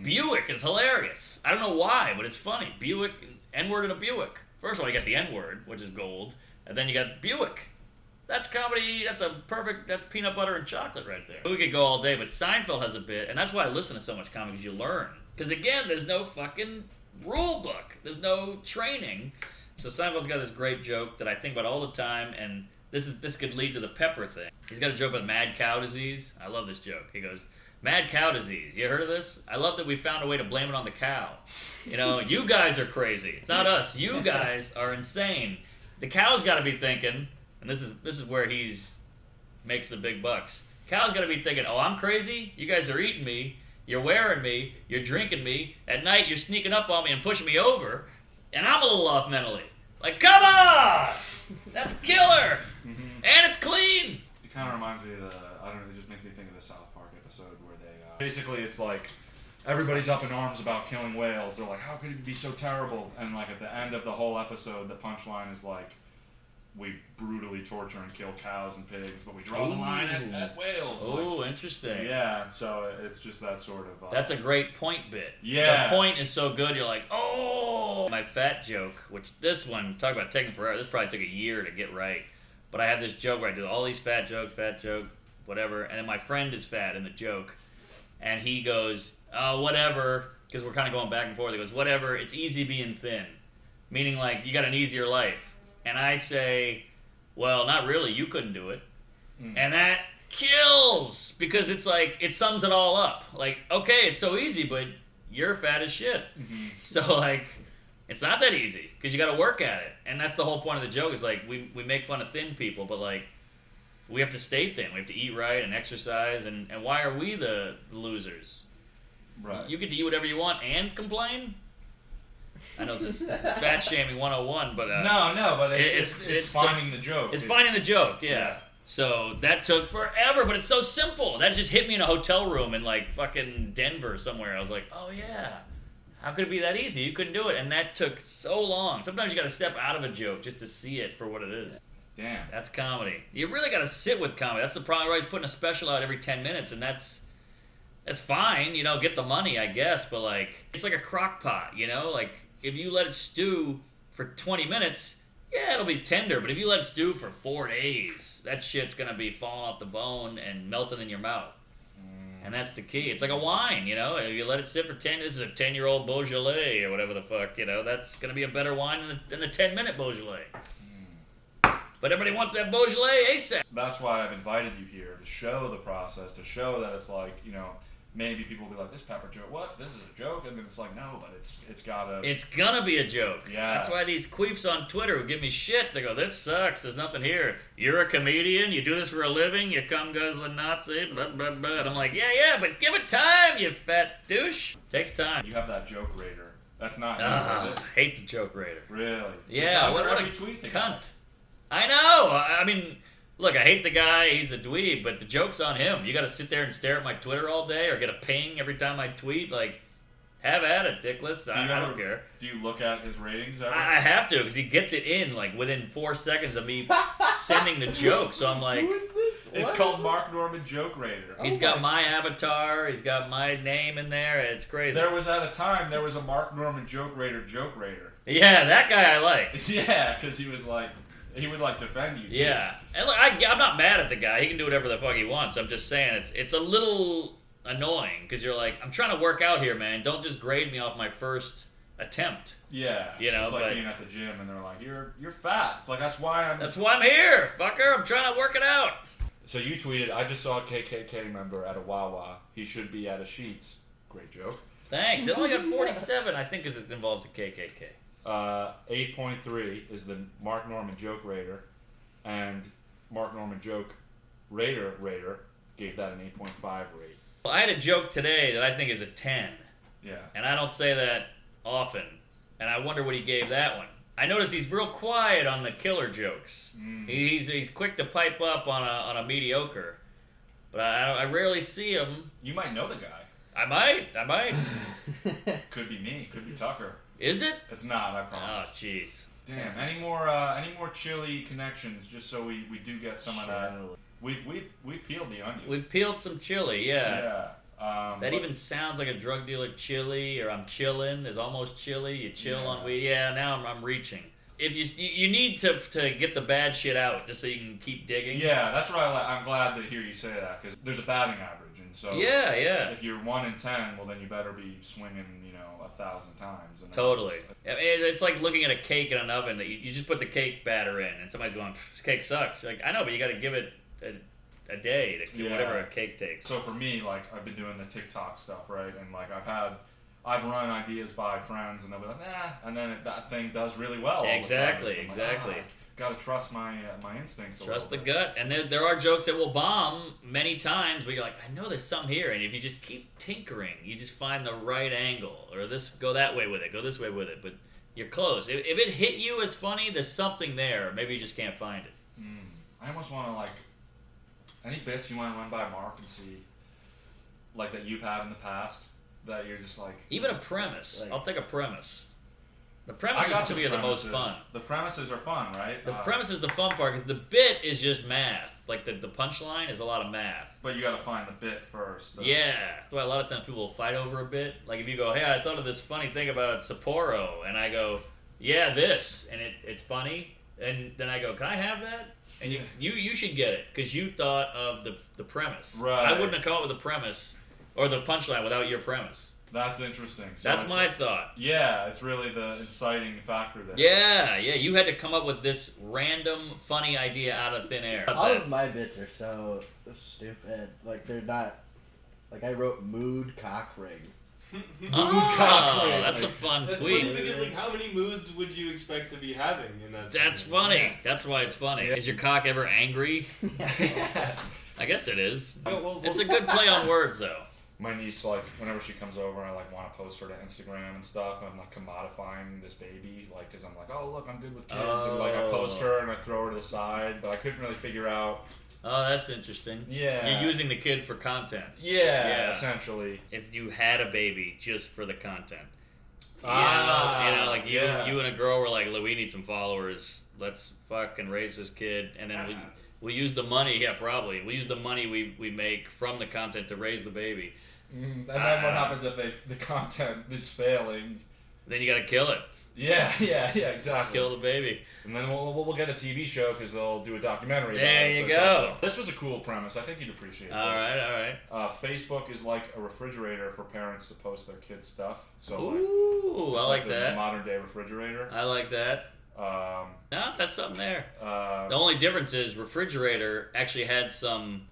Buick is hilarious. I don't know why, but it's funny. Buick, N-word in a Buick. First of all, you got the N-word, which is gold, and then you got Buick. That's comedy. That's peanut butter and chocolate right there. We could go all day, but Seinfeld has a bit, and that's why I listen to so much comedy, because you learn. Because again, there's no fucking rule book. There's no training. So Seinfeld's got this great joke that I think about all the time, and this could lead to the pepper thing. He's got a joke about mad cow disease. I love this joke. He goes, mad cow disease. You heard of this? I love that we found a way to blame it on the cow. You guys are crazy. It's not us. You guys are insane. The cow's got to be thinking, and this is where he's makes the big bucks. Cow's got to be thinking, oh, I'm crazy? You guys are eating me. You're wearing me. You're drinking me. At night, you're sneaking up on me and pushing me over. And I'm a little off mentally. Like, come on! That's killer! And it's clean! It kind of reminds me of I don't know, it just makes me think of the South Park episode where they, basically it's like, everybody's up in arms about killing whales. They're like, how could it be so terrible? And like at the end of the whole episode, the punchline is like, we brutally torture and kill cows and pigs, but we draw the line at whales. Oh, like, interesting. Yeah, so it's just that sort of... That's a great point bit. Yeah. The point is so good, you're like, oh! My fat joke, which this one, talk about taking forever, this probably took a year to get right. But I have this joke where I do all these fat joke, whatever, and then my friend is fat in the joke, and he goes, oh, whatever, because we're kind of going back and forth. He goes, whatever, it's easy being thin. Meaning, like, you got an easier life. And I say, well, not really, you couldn't do it. And that kills, because it's like, it sums it all up. Like, okay, it's so easy, but you're fat as shit. So, like, it's not that easy, because you got to work at it. And that's the whole point of the joke, is like, we make fun of thin people, but like, we have to stay thin. We have to eat right and exercise, and why are we the losers? Right. You get to eat whatever you want and complain? I know this is fat shaming 101, but no, but it's finding the joke. It's finding the joke, yeah. So that took forever, but it's so simple. That just hit me in a hotel room in like fucking Denver somewhere. I was like, oh yeah, how could it be that easy? You couldn't do it, and that took so long. Sometimes you got to step out of a joke just to see it for what it is. Damn. That's comedy. You really got to sit with comedy. That's the problem. Everybody's putting a special out every 10 minutes, and that's fine. Get the money, I guess, but like, it's like a crock pot, like. If you let it stew for 20 minutes, yeah, it'll be tender. But if you let it stew for 4 days, that shit's going to be falling off the bone and melting in your mouth. And that's the key. It's like a wine, If you let it sit for 10, this is a 10-year-old Beaujolais or whatever the fuck, That's going to be a better wine than the 10-minute Beaujolais. But everybody wants that Beaujolais ASAP. That's why I've invited you here, to show the process, to show that it's like, maybe people will be like, this pepper joke, what? This is a joke? And then it's like, no, but it's gotta... It's gonna be a joke. Yeah. That's why these queefs on Twitter who give me shit. They go, this sucks. There's nothing here. You're a comedian. You do this for a living. You come guzzling Nazi. Blah, blah, blah. And I'm like, yeah, but give it time, you fat douche. Takes time. You have that joke raider. That's not you, is it? Hate the joke raider. Really? Yeah. What What a retweet the cunt. guy. I know. I mean... Look, I hate the guy, he's a dweeb, but the joke's on him. You gotta sit there and stare at my Twitter all day or get a ping every time I tweet. Like, have at it, dickless. I don't care. Do you look at his ratings ever? I have to, because he gets it in, like, within 4 seconds of me sending the joke. So I'm like... Who is this? It's What called is this? Mark Norman Joke Raider. He's got my avatar, he's got my name in there, it's crazy. There was at a time, there was a Mark Norman Joke Raider. Yeah, that guy I like. Yeah, because he was like... He would like defend you too. Yeah. And look, I'm not mad at the guy. He can do whatever the fuck he wants. I'm just saying it's a little annoying because you're like, I'm trying to work out here, man. Don't just grade me off my first attempt. Yeah. You know, it's like but- being at the gym and they're like, you're fat. It's like, that's why I'm... That's why I'm here, fucker. I'm trying to work it out. So you tweeted, I just saw a KKK member at a Wawa. He should be at a Sheetz. Great joke. Thanks. It only got 47, I think, because it involves the KKK. 8.3 is the Mark Norman Joke Raider, and Mark Norman Joke Raider gave that an 8.5 rate. Well, I had a joke today that I think is a 10, Yeah. and I don't say that often, and I wonder what he gave that one. I notice he's real quiet on the killer jokes. He's quick to pipe up on a mediocre, but I rarely see him. You might know the guy. I might. Could be me. Could be Tucker. Is it? It's not, I Oh, promise. jeez. Damn. Any more chili connections? Just so we do get some of that. We've peeled the onion. We've peeled some chili, yeah. Yeah. That even sounds like a drug dealer chili, or I'm chilling. There's almost chili. You chill on weed. Yeah, now I'm reaching. If you need to get the bad shit out just so you can keep digging. Yeah, that's what I'm glad to hear you say that because there's a batting average, and so Yeah. if you're 1 in 10, well then you better be swinging 1,000 times. And Totally. I mean, it's like looking at a cake in an oven that you just put the cake batter in, and somebody's going, "This cake sucks." You're like, I know, but you got to give it a day to Yeah. whatever a cake takes. So for me, like I've been doing the TikTok stuff, right? And like I've run ideas by friends, and they'll be like, and then that thing does really well. all of a Exactly, sudden. I'm exactly. Like, gotta trust my instincts. Trust the little bit. gut. And there are jokes that will bomb many times where you're like, I know there's some here. And if you just keep tinkering, you just find the right angle. Or go that way with it, go this way with it. But you're close. If it hit you as funny, there's something there. Maybe you just can't find it. I almost want to any bits you want to run by Mark and see, like that you've had in the past that you're just like. Even a premise. Like- I'll take a premise. The I premises got to some me are the most premises. fun. The premises are fun, right? The premise is the fun part because the bit is just math. Like the punchline is a lot of math. But you got to find the bit first. Yeah. That's why a lot of times people will fight over a bit. Like if you go, hey, I thought of this funny thing about Sapporo. And I go, yeah, this. And it's funny. And then I go, can I have that? And you should get it because you thought of the premise. Right. I wouldn't have come up with the premise or the punchline without your premise. That's interesting. So That's it's my thought. Yeah, it's really the inciting factor there. Yeah. You had to come up with this random funny idea out of thin air. All of my bits are so stupid. Like they're not. Like I wrote mood cock ring. Oh, that's a fun That's tweet. funny because, like, how many moods would you expect to be having in that? That's funny. That's why it's funny. Is your cock ever angry? I guess it is. It's a good play on words, though. My niece, like, whenever she comes over, I like want to post her to Instagram and stuff. And I'm like commodifying this baby, like, because I'm like, oh look, I'm good with kids, and like I post her and I throw her to the side, but I couldn't really figure out. Oh, that's interesting. Yeah. You're using the kid for content. Yeah, essentially. If you had a baby just for the content. Ah, you know, like yeah. you and a girl were like, look, we need some followers. Let's fucking raise this kid, and then we use the money. Yeah, probably. We use the money we make from the content to raise the baby. And then what happens if the content is failing? Then you gotta kill it. Yeah, exactly. Kill the baby. And then we'll get a TV show because they'll do a documentary. about There it, you so go. This was a cool premise. I think you'd appreciate it. All right. Facebook is like a refrigerator for parents to post their kids' stuff. So Ooh, it's I like the that. modern day refrigerator. I like that. Um, No, that's something there. uh, The only difference is refrigerator actually had some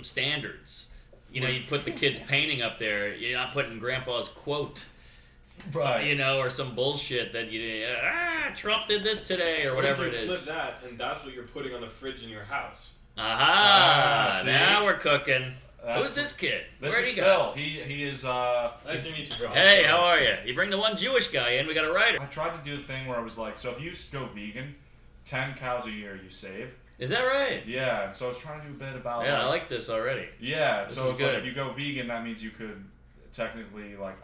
standards. you know, you put the kid's painting up there. You're not putting Grandpa's quote, Right. you know, or some bullshit that Trump did this today or whatever it What if you is. flip that, and that's what you're putting on the fridge in your house? Aha! See? Now we're cooking. That's- Who's this kid? This Where'd is he go? Phil. He is. Nice to meet you, Rob. Hey, how are you? You bring the one Jewish guy in, we got a writer. I tried to do the thing where I was like, so if you go vegan, 10 cows a year you save. Is that right? Yeah. So I was trying to do a bit about. Yeah, I like this already. Yeah. This So is it's good. like if you go vegan, that means you could technically like.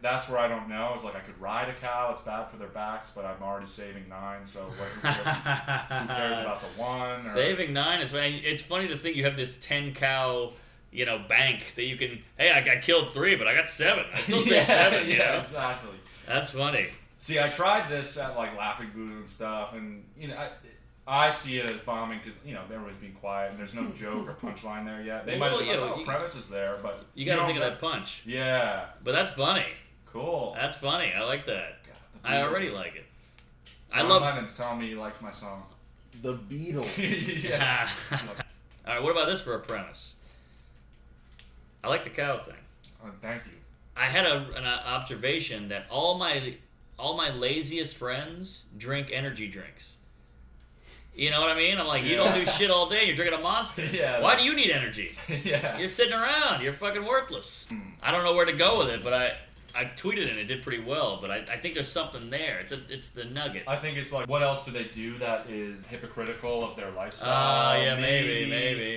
That's where I don't know. It's like I could ride a cow. It's bad for their backs, but I'm already saving 9. So who cares about the one? Or, Saving 9 is fine. It's funny to think you have this 10 cow, you know, bank that you can. Hey, I killed 3, but I got 7. I still save 7. You Yeah, know? exactly. That's funny. See, I tried this at like Laughing Buddha and stuff, and you know, I see it as bombing because you know everybody's being quiet and there's no joke or punchline there yet. They might Well, have been yeah, like, you- premise is there, but You got to don't think of get- that punch. Yeah, But that's funny. cool. That's funny. I like that. God, the I Beatles. already like it. I John love. Lennon's telling me he likes my song. The Beatles. Yeah. All right. What about this for a premise? I like the cow thing. Thank you. I had an observation that all my laziest friends drink energy drinks. You know what I mean? I'm like, you don't do shit all day. You're drinking a Monster. Yeah. Why do you need energy? Yeah. You're sitting around. You're fucking worthless. I don't know where to go with it, but I tweeted it and it did pretty well. But I think there's something there. It's the nugget. I think it's like, what else do they do that is hypocritical of their lifestyle? Yeah, maybe.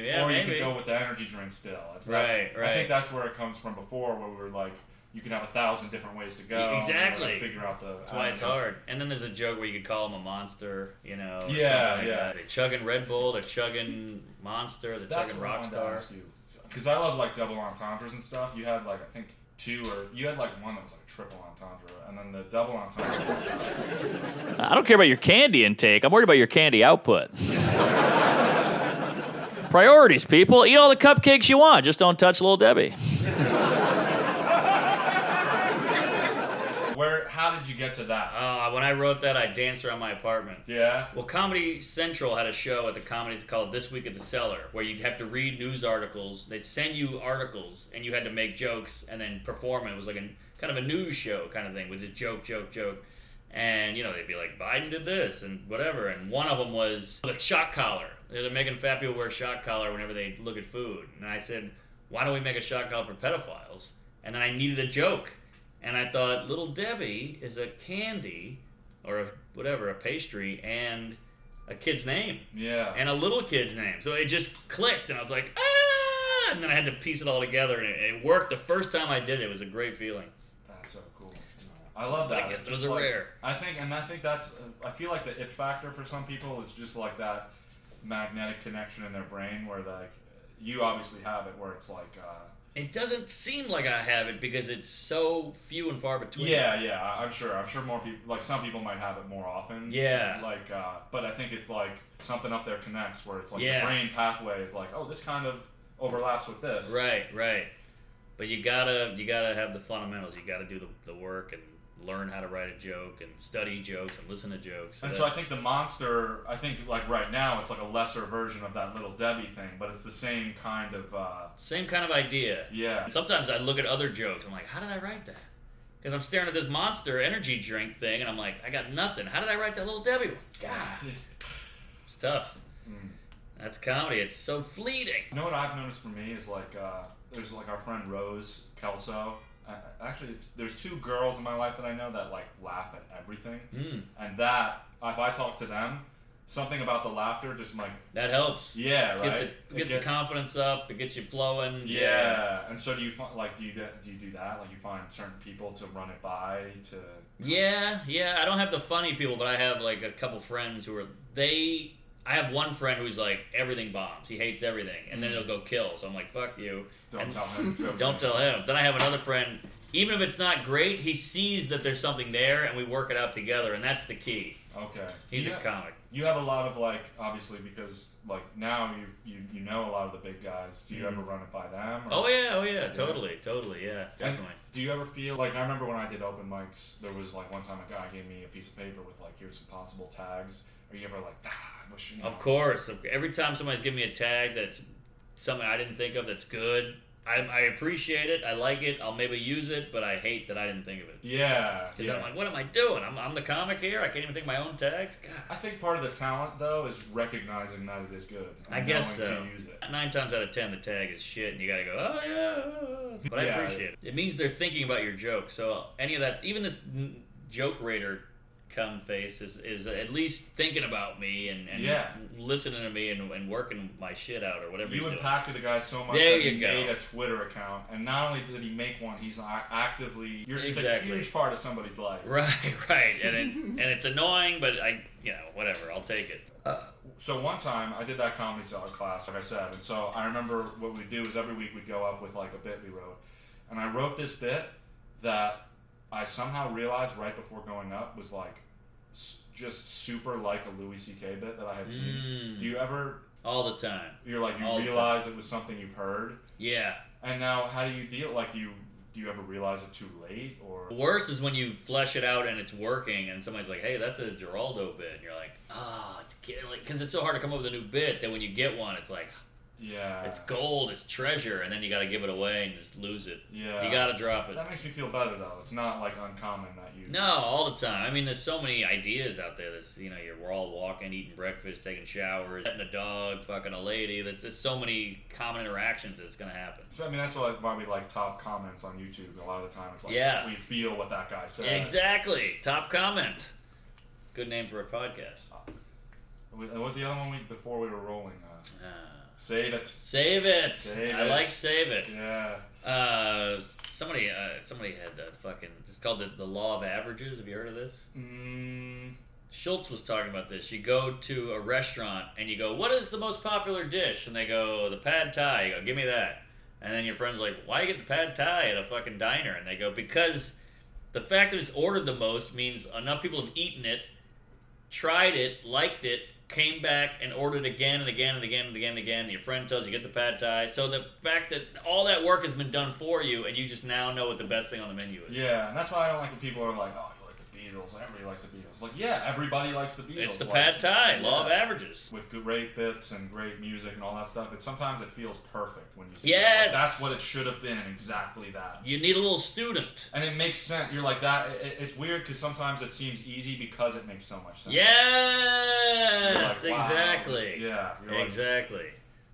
Yeah, or you maybe. could go with the energy drink still. Right. I think that's where it comes from before, where we were like, you can have 1,000 different ways to go. Exactly. And, like, figure out the. That's why it's hard. And then there's a joke where you could call them a monster, you know. Or Yeah, something like that. They're chugging Red Bull, they're chugging Monster, they're That's chugging what I wanted to Rockstar. ask you. Because I love like double entendres and stuff. You had like, I think, 2 or you had like one that was like a triple entendre, and then the double entendre. I don't care about your candy intake. I'm worried about your candy output. Priorities, people. Eat all the cupcakes you want. Just don't touch Little Debbie. How did you get to that? When I wrote that, I danced around my apartment. Yeah. Well, Comedy Central had a show at the Comedy called This Week at the Cellar, where you'd have to read news articles. They'd send you articles, and you had to make jokes and then perform it. It was like a kind of a news show kind of thing, with a joke. And, you know, they'd be like, Biden did this and whatever. And one of them was the shock collar. They're making fat people wear a shock collar whenever they look at food. And I said, why don't we make a shock collar for pedophiles? And then I needed a joke. And I thought, Little Debbie is a candy, or a pastry, and a kid's name. Yeah. And a little kid's name. So it just clicked, and I was like, ah! And then I had to piece it all together, and it worked the first time I did it. It was a great feeling. That's so cool. I love that. I guess It's those just are like, rare. I think that's. I feel like the it factor for some people is just like that magnetic connection in their brain, where like you obviously have it, where it's like. It doesn't seem like I have it because it's so few and far between. Yeah, I'm sure more people, like some people might have it more often. Yeah. Like, but I think it's like something up there connects where it's like Yeah. the brain pathway is like, oh, this kind of overlaps with this. Right. But you gotta have the fundamentals. You gotta do the work and learn how to write a joke and study jokes and listen to jokes. And so I think the Monster, I think like right now it's like a lesser version of that Little Debbie thing, but it's the same kind of. Same kind of idea. Yeah. Sometimes I look at other jokes. I'm like, how did I write that? Because I'm staring at this Monster energy drink thing, and I'm like, I got nothing. How did I write that Little Debbie one? God, it's tough. That's comedy. It's so fleeting. You know what I've noticed for me is like there's like our friend Rose Kelso. Actually, there's 2 girls in my life that I know that like laugh at everything, and that if I talk to them, something about the laughter just like That helps. yeah, right. Gets the confidence up. It gets you flowing. Yeah. And so do you find like do you do that? Like you find certain people to run it by to. Yeah. I don't have the funny people, but I have like a couple friends who are I have one friend who's like, everything bombs. He hates everything. And then he'll go kill. So I'm like, fuck you. Don't tell him. Jokes Don't tell him. Then I have another friend, even if it's not great, he sees that there's something there and we work it out together. And that's the key. Okay. He's a comic. You have a lot of like, obviously, because like now you know a lot of the big guys. Do you ever run it by them? Or? Oh yeah. Totally. Yeah. And Definitely. do you ever feel like I remember when I did open mics, there was like one time a guy gave me a piece of paper with like, here's some possible tags. Are you ever like, I wish you know. Of course. Every time somebody's giving me a tag that's something I didn't think of that's good, I appreciate it. I like it. I'll maybe use it, but I hate that I didn't think of it. Yeah. Because I'm like, what am I doing? I'm the comic here. I can't even think of my own tags. God. I think part of the talent, though, is recognizing that it is good. And I guess knowing so. to use it. 9 times out of 10, the tag is shit, and you gotta go, oh yeah. But I Yeah. appreciate it. It means they're thinking about your joke. So any of that, even this joke raider cum face is at least thinking about me and Yeah. listening to me and working my shit out or whatever. You he's doing. impacted a guy so much There that you he go. made a Twitter account, and not only did he make one, he's actively. You're just Exactly. a huge part of somebody's life. Right, and it's annoying, but whatever. I'll take it. So one time I did that comedy class, like I said, and so I remember what we'd do is every week we'd go up with like a bit we wrote, and I wrote this bit that I somehow realized right before going up was like just super like a Louis C.K. bit that I had seen. Do you ever? All the time. You're like you All the realize it was something you've heard, Yeah. and now how do you deal? Like do you ever realize it too late or? The worst is when you flesh it out and it's working, and somebody's like, "Hey, that's a Geraldo bit," and you're like, it's because it's so hard to come up with a new bit that when you get one, it's like, Yeah. it's gold, it's treasure, and then you got to give it away and just lose it. Yeah. You got to drop it. That makes me feel better though. It's not like uncommon that you. No, all the time. I mean, there's so many ideas out there. We're all walking, eating breakfast, taking showers, petting a dog, fucking a lady. There's so many common interactions that's gonna happen. So, I mean, that's why we like top comments on YouTube. A lot of the time, it's like we feel what that guy said. Exactly. Top comment. Good name for a podcast. What was the other one before we were rolling? Save it. Save it. Save I it. like save it. Yeah. Somebody had that fucking. It's called the law of averages. Have you heard of this? Schultz was talking about this. You go to a restaurant and you go, "What is the most popular dish?" And they go, "The pad thai." You go, "Give me that." And then your friend's like, "Why you get the pad thai at a fucking diner?" And they go, "Because the fact that it's ordered the most means enough people have eaten it, tried it, liked it, came back and ordered again and again and again and again and again. And your friend tells you get the pad thai. So the fact that all that work has been done for you, and you just now know what the best thing on the menu is." Yeah, and that's why I don't like when people are like, "Oh, you like the Beatles? Everybody likes the Beatles." Like, yeah, everybody likes the Beatles. It's the like, pad thai, law of yeah. averages. With great bits and great music and all that stuff, sometimes it feels perfect when you see Yes! it. Like, that's what it should have been, exactly that. You need a little student. And it makes sense. You're like that. It's weird because sometimes it seems easy because it makes so much sense. Yes, You're like, wow, exactly. Yeah. You're like, Exactly.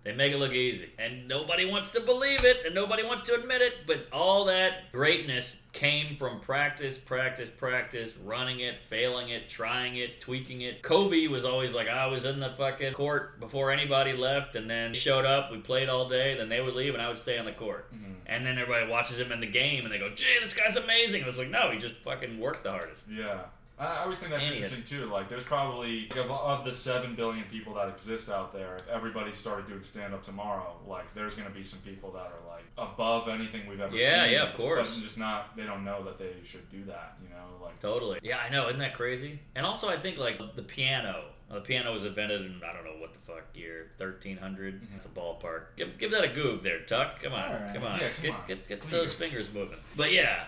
They make it look easy. And nobody wants to believe it, and nobody wants to admit it, but all that greatness came from practice, running it, failing it, trying it, tweaking it. Kobe was always like, I was in the fucking court before anybody left, and then he showed up, we played all day, then they would leave, and I would stay on the court. Mhm. And then everybody watches him in the game, and they go, gee, this guy's amazing. I was like, no, he just fucking worked the hardest. Yeah. I always think that's interesting too. Like, there's probably of the 7 billion people that exist out there, if everybody started doing stand up tomorrow, like, there's gonna be some people that are like above anything we've ever seen. Yeah, of course. But just not. They don't know that they should do that. You know, like. Totally. Yeah, I know. Isn't that crazy? And also, I think, like, the piano. The piano was invented in, I don't know what the fuck year, 1300. It's a ballpark. Give that a goog there, Tuck. Come on. All right. Come on. Yeah, come on. Get those fingers moving. But yeah.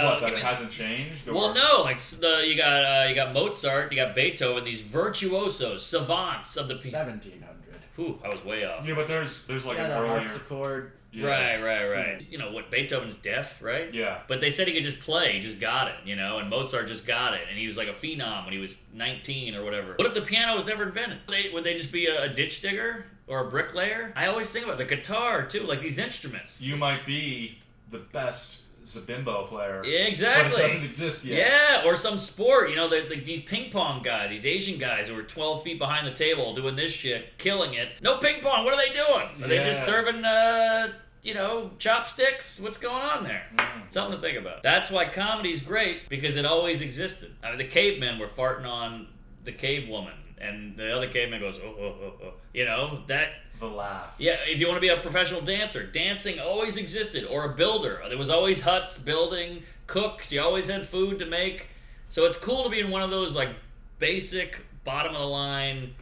What, that it hasn't changed? Or? Well, no. Like, you got Mozart, you got Beethoven, these virtuosos, savants of the piano. 1700. Whew, I was way off. Yeah, but there's like Yeah, an the earlier. harpsichord. Yeah. Right. You know what? Beethoven's deaf, right? Yeah. But they said he could just play, he just got it, you know, and Mozart just got it, and he was like a phenom when he was 19 or whatever. What if the piano was never invented? Would they just be a ditch digger or a bricklayer? I always think about the guitar, too, like these instruments. You might be the best Zabimbo player. Exactly. But it doesn't exist yet. Yeah, or some sport, you know, these ping pong guys, these Asian guys who are 12 feet behind the table doing this shit, killing it. No ping pong, what are they doing? Are they just serving, chopsticks? What's going on there? Something to think about. That's why comedy's great, because it always existed. I mean, the cavemen were farting on the cave woman, and the other caveman goes, oh. You know, that... The laugh. Yeah, if you want to be a professional dancer, dancing always existed, or a builder. There was always huts, building, cooks, you always had food to make. So it's cool to be in one of those, like, basic, bottom of the line,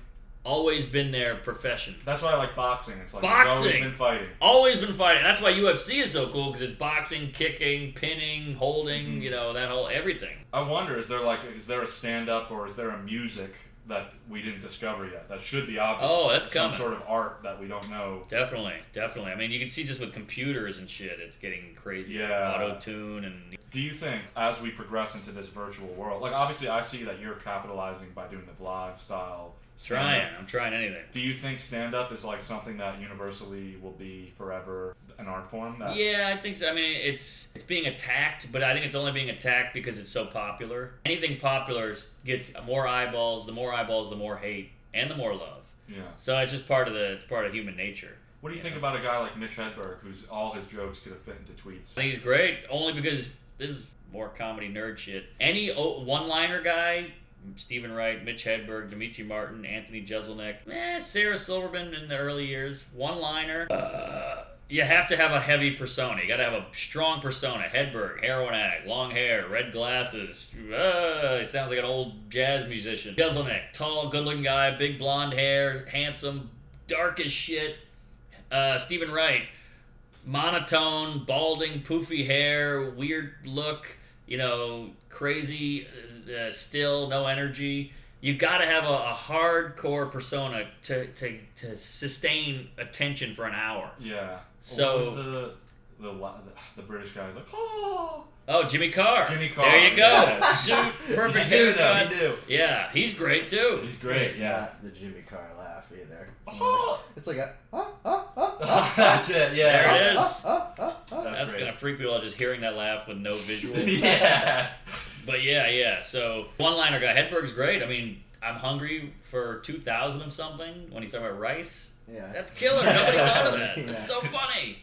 always been there professions. That's why I like boxing. It's like Boxing! You've always been fighting. Always been fighting. That's why UFC is so cool, because it's boxing, kicking, pinning, holding, you know, that whole everything. I wonder, is there a stand-up or is there a music that we didn't discover yet. That should be obvious. Oh, that's some coming. sort of art that we don't know. Definitely. I mean, you can see just with computers and shit, it's getting crazy. Yeah. Auto-tune and... Do you think, as we progress into this virtual world, like obviously I see that you're capitalizing by doing the vlog style stand-up. I'm trying anything. Do you think stand-up is like something that universally will be forever an art form? That... Yeah, I think so. I mean, it's being attacked, but I think it's only being attacked because it's so popular. Anything popular gets more eyeballs. The more eyeballs, the more hate, and the more love. Yeah. So it's just part of human nature. What do you think about a guy like Mitch Hedberg, who's all his jokes could have fit into tweets? I think he's great, only because this is more comedy nerd shit. Any one-liner guy, Stephen Wright, Mitch Hedberg, Dimitri Martin, Anthony Jeselnik, Sarah Silverman in the early years, one-liner. You have to have a heavy persona. You got to have a strong persona. Hedberg, heroin addict, long hair, red glasses. He sounds like an old jazz musician. Jeselnik, tall, good-looking guy, big blonde hair, handsome, dark as shit. Stephen Wright, monotone, balding, poofy hair, weird look, crazy, still, no energy. You got to have a hardcore persona to sustain attention for an hour. Yeah. So What was the British guy? He's like, oh. Oh, Jimmy Carr. Jimmy Carr. There you go. Yeah. Suit, perfect You do, though, haircut. you do. Yeah, he's great too. He's great. It's Yeah. not the Jimmy Carr laugh either. Oh. It's like a That's it. Yeah. There it is. That's That's great. gonna freak people out just hearing that laugh with no visual. Yeah. But yeah. So one-liner guy, Hedberg's great. I mean, I'm hungry for 2,000 of something when he's talking about rice. Yeah. That's killer. Nobody thought of that. Yeah. It's so funny.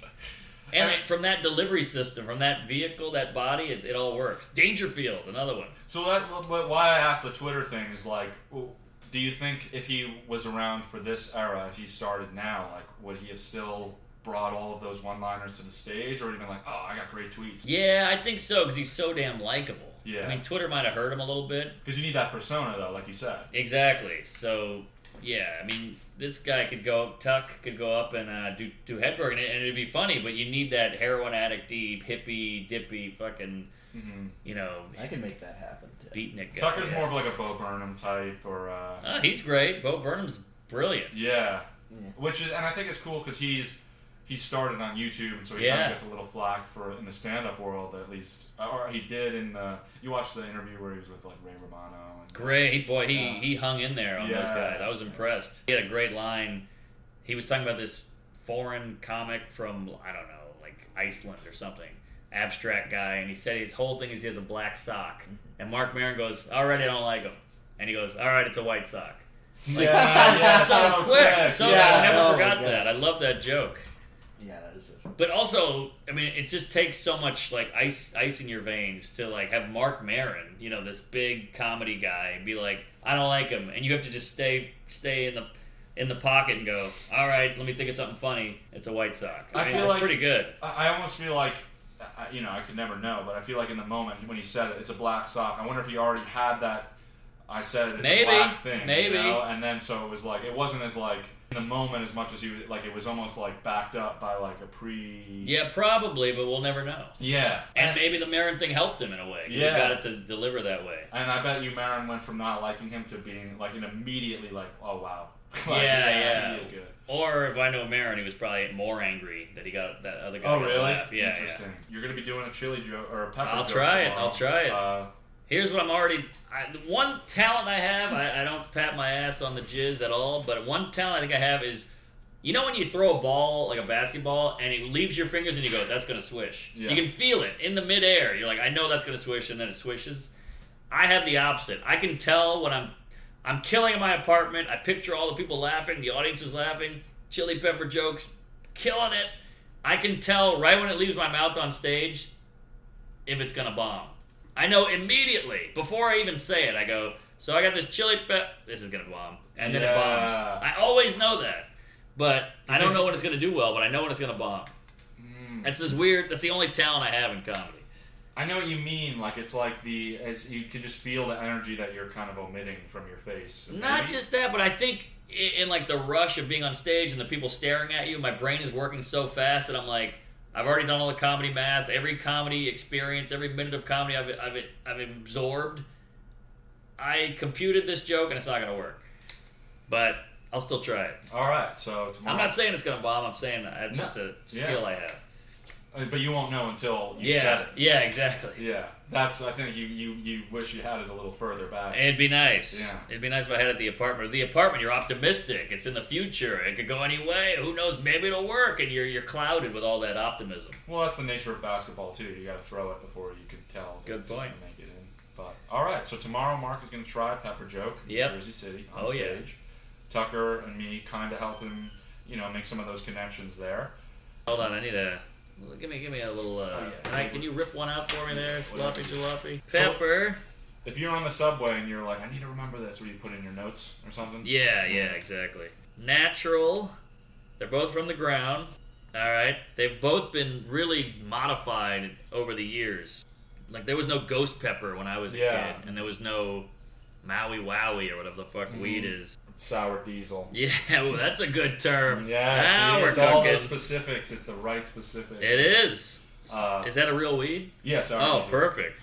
And from that delivery system, from that vehicle, that body, it all works. Dangerfield, another one. So why I asked the Twitter thing is like, do you think if he was around for this era, if he started now, like, would he have still brought all of those one-liners to the stage, or would he been like, oh, I got great tweets? Yeah, I think so, because he's so damn likable. Yeah. I mean, Twitter might have hurt him a little bit. Because you need that persona, though, like you said. Exactly. So, yeah, I mean, this guy Tuck could go up and do Hedberg, and it'd be funny, but you need that heroin addict, deep, hippie, dippy, fucking, I can make that happen too. beatnik guy. Tucker's more of like a Bo Burnham type, or he's great. Bo Burnham's brilliant. yeah. Yeah. Which is, and I think it's cool because he started on YouTube, and so he kind of gets a little flack for in the stand-up world, at least, or he did in the. You watched the interview where he was with like Ray Romano. And, Great, boy. He hung in there on those Yeah. guys. I was impressed. He had a great line. He was talking about this foreign comic from, I don't know, like Iceland or something. Abstract guy, and he said his whole thing is he has a black sock. And Mark Maron goes, already I don't like him. And he goes, alright, it's a white sock. Like, yeah, so quick. So yeah. I never Oh my forgot God. that. I love that joke. Yeah, that is it. But also, I mean, it just takes so much like ice in your veins to like have Mark Maron, this big comedy guy, be like, I don't like him, and you have to just stay in the pocket and go, all right, let me think of something funny. It's a white sock. I feel it's like- pretty good. I almost feel like, I could never know, but I feel like in the moment when he said it, it's a black sock. I wonder if he already had that. I said it's Maybe, a black thing, maybe. and then so it was like it wasn't as like in the moment as much as he was like it was almost like backed up by like a pre. Yeah, probably, but we'll never know. Yeah. And maybe the Maron thing helped him in a way. 'Cause Yeah. he got it to deliver that way. And I bet you Maron went from not liking him to being like immediately like, oh wow. Yeah. He is good. Or if I know Maron, he was probably more angry that he got that other guy. Oh got to really? laugh. Yeah, Interesting. You're gonna be doing a chili joke or a pepper I'll joke try it. tomorrow. I'll try it. Here's what I'm already. The one talent I have, I don't pat my ass on the jizz at all, but one talent I think I have is, when you throw a ball, like a basketball, and it leaves your fingers and you go, that's going to swish. Yeah. You can feel it in the midair. You're like, I know that's going to swish, and then it swishes. I have the opposite. I can tell when I'm killing in my apartment. I picture all the people laughing, the audience is laughing, chili pepper jokes, killing it. I can tell right when it leaves my mouth on stage if it's going to bomb. I know immediately, before I even say it, I go, so I got this chili pepper, this is going to bomb. And then it bombs. I always know that. But I don't know when it's going to do well, but I know when it's going to bomb. That's the only talent I have in comedy. I know what you mean. Like it's like you can just feel the energy that you're kind of omitting from your face. Not just that, but I think in like the rush of being on stage and the people staring at you, my brain is working so fast that I'm like, I've already done all the comedy math, every comedy experience, every minute of comedy I've absorbed. I computed this joke and it's not gonna work. But I'll still try it. All right, so tomorrow. I'm not saying it's gonna bomb. I'm saying it's just a skill I have. But you won't know until you said it. Yeah, exactly. Yeah, that's. I think you wish you had it a little further back. It'd be nice. Yeah. It'd be nice if I had it at the apartment. The apartment, you're optimistic. It's in the future. It could go any way. Who knows? Maybe it'll work, and you're clouded with all that optimism. Well, that's the nature of basketball too. You got to throw it before you can tell. If Good it's point. gonna make it in. But all right, so tomorrow Mark is going to try Pepper Joke in Jersey City on stage. Yeah. Tucker and me kind of help him, make some of those connections there. Hold on, I need a. Give me a little. Can you rip one out for me there, sloppy jalopy? Pepper. If you're on the subway and you're like, I need to remember this, what do you put in your notes or something? Yeah, exactly. Natural. They're both from the ground. All right. They've both been really modified over the years. Like there was no ghost pepper when I was a kid, and there was no Maui Wowie or whatever the fuck weed is. Sour diesel. Yeah, well, that's a good term. Yeah, now we're it's all cooking. the specifics. It's the right specifics. It is. Is that a real weed? Yes. Yeah, oh, perfect.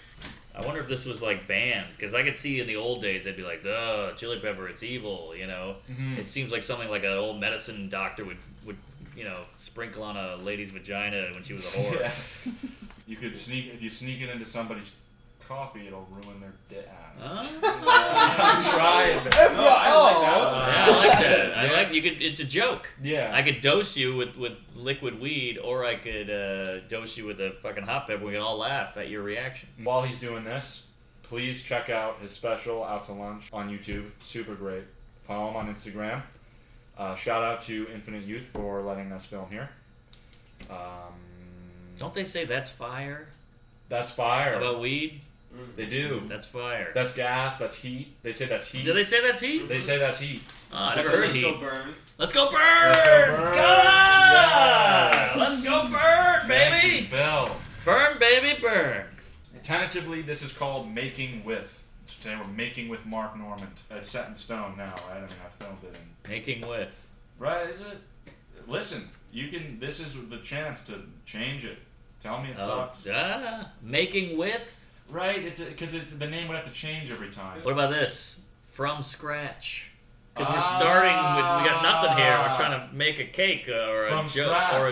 I wonder if this was like banned, because I could see in the old days they'd be like, "Duh, chili pepper, it's evil." It seems like something like an old medicine doctor would sprinkle on a lady's vagina when she was a whore. Yeah. If you sneak it into somebody's coffee, it'll ruin their day. Huh? I'm trying. I like that. It's a joke. Yeah. I could dose you with liquid weed, or I could dose you with a fucking hot pepper. We can all laugh at your reaction. While he's doing this, please check out his special Out to Lunch on YouTube. Super great. Follow him on Instagram. Shout out to Infinite Youth for letting us film here. Don't they say that's fire? That's fire. About weed? They do. That's fire. That's gas. That's heat. They say that's heat. Do they say that's heat? They say that's heat. Oh, I never heard heat. Let's go burn. Let's go burn! Let's go burn! Yes! Yes! Let's go burn, baby! Thank you, Phil. Burn, baby, burn. Tentatively, this is called Making With. Today we're making with Mark Normand. It's set in stone now, right? I mean, I filmed it in. Making with. Right? Is it? Listen, you can. This is the chance to change it. Tell me it sucks. Making with? Right? Because the name would have to change every time. What about this? From scratch. Because we're starting with, we got nothing here. We're trying to make a cake or a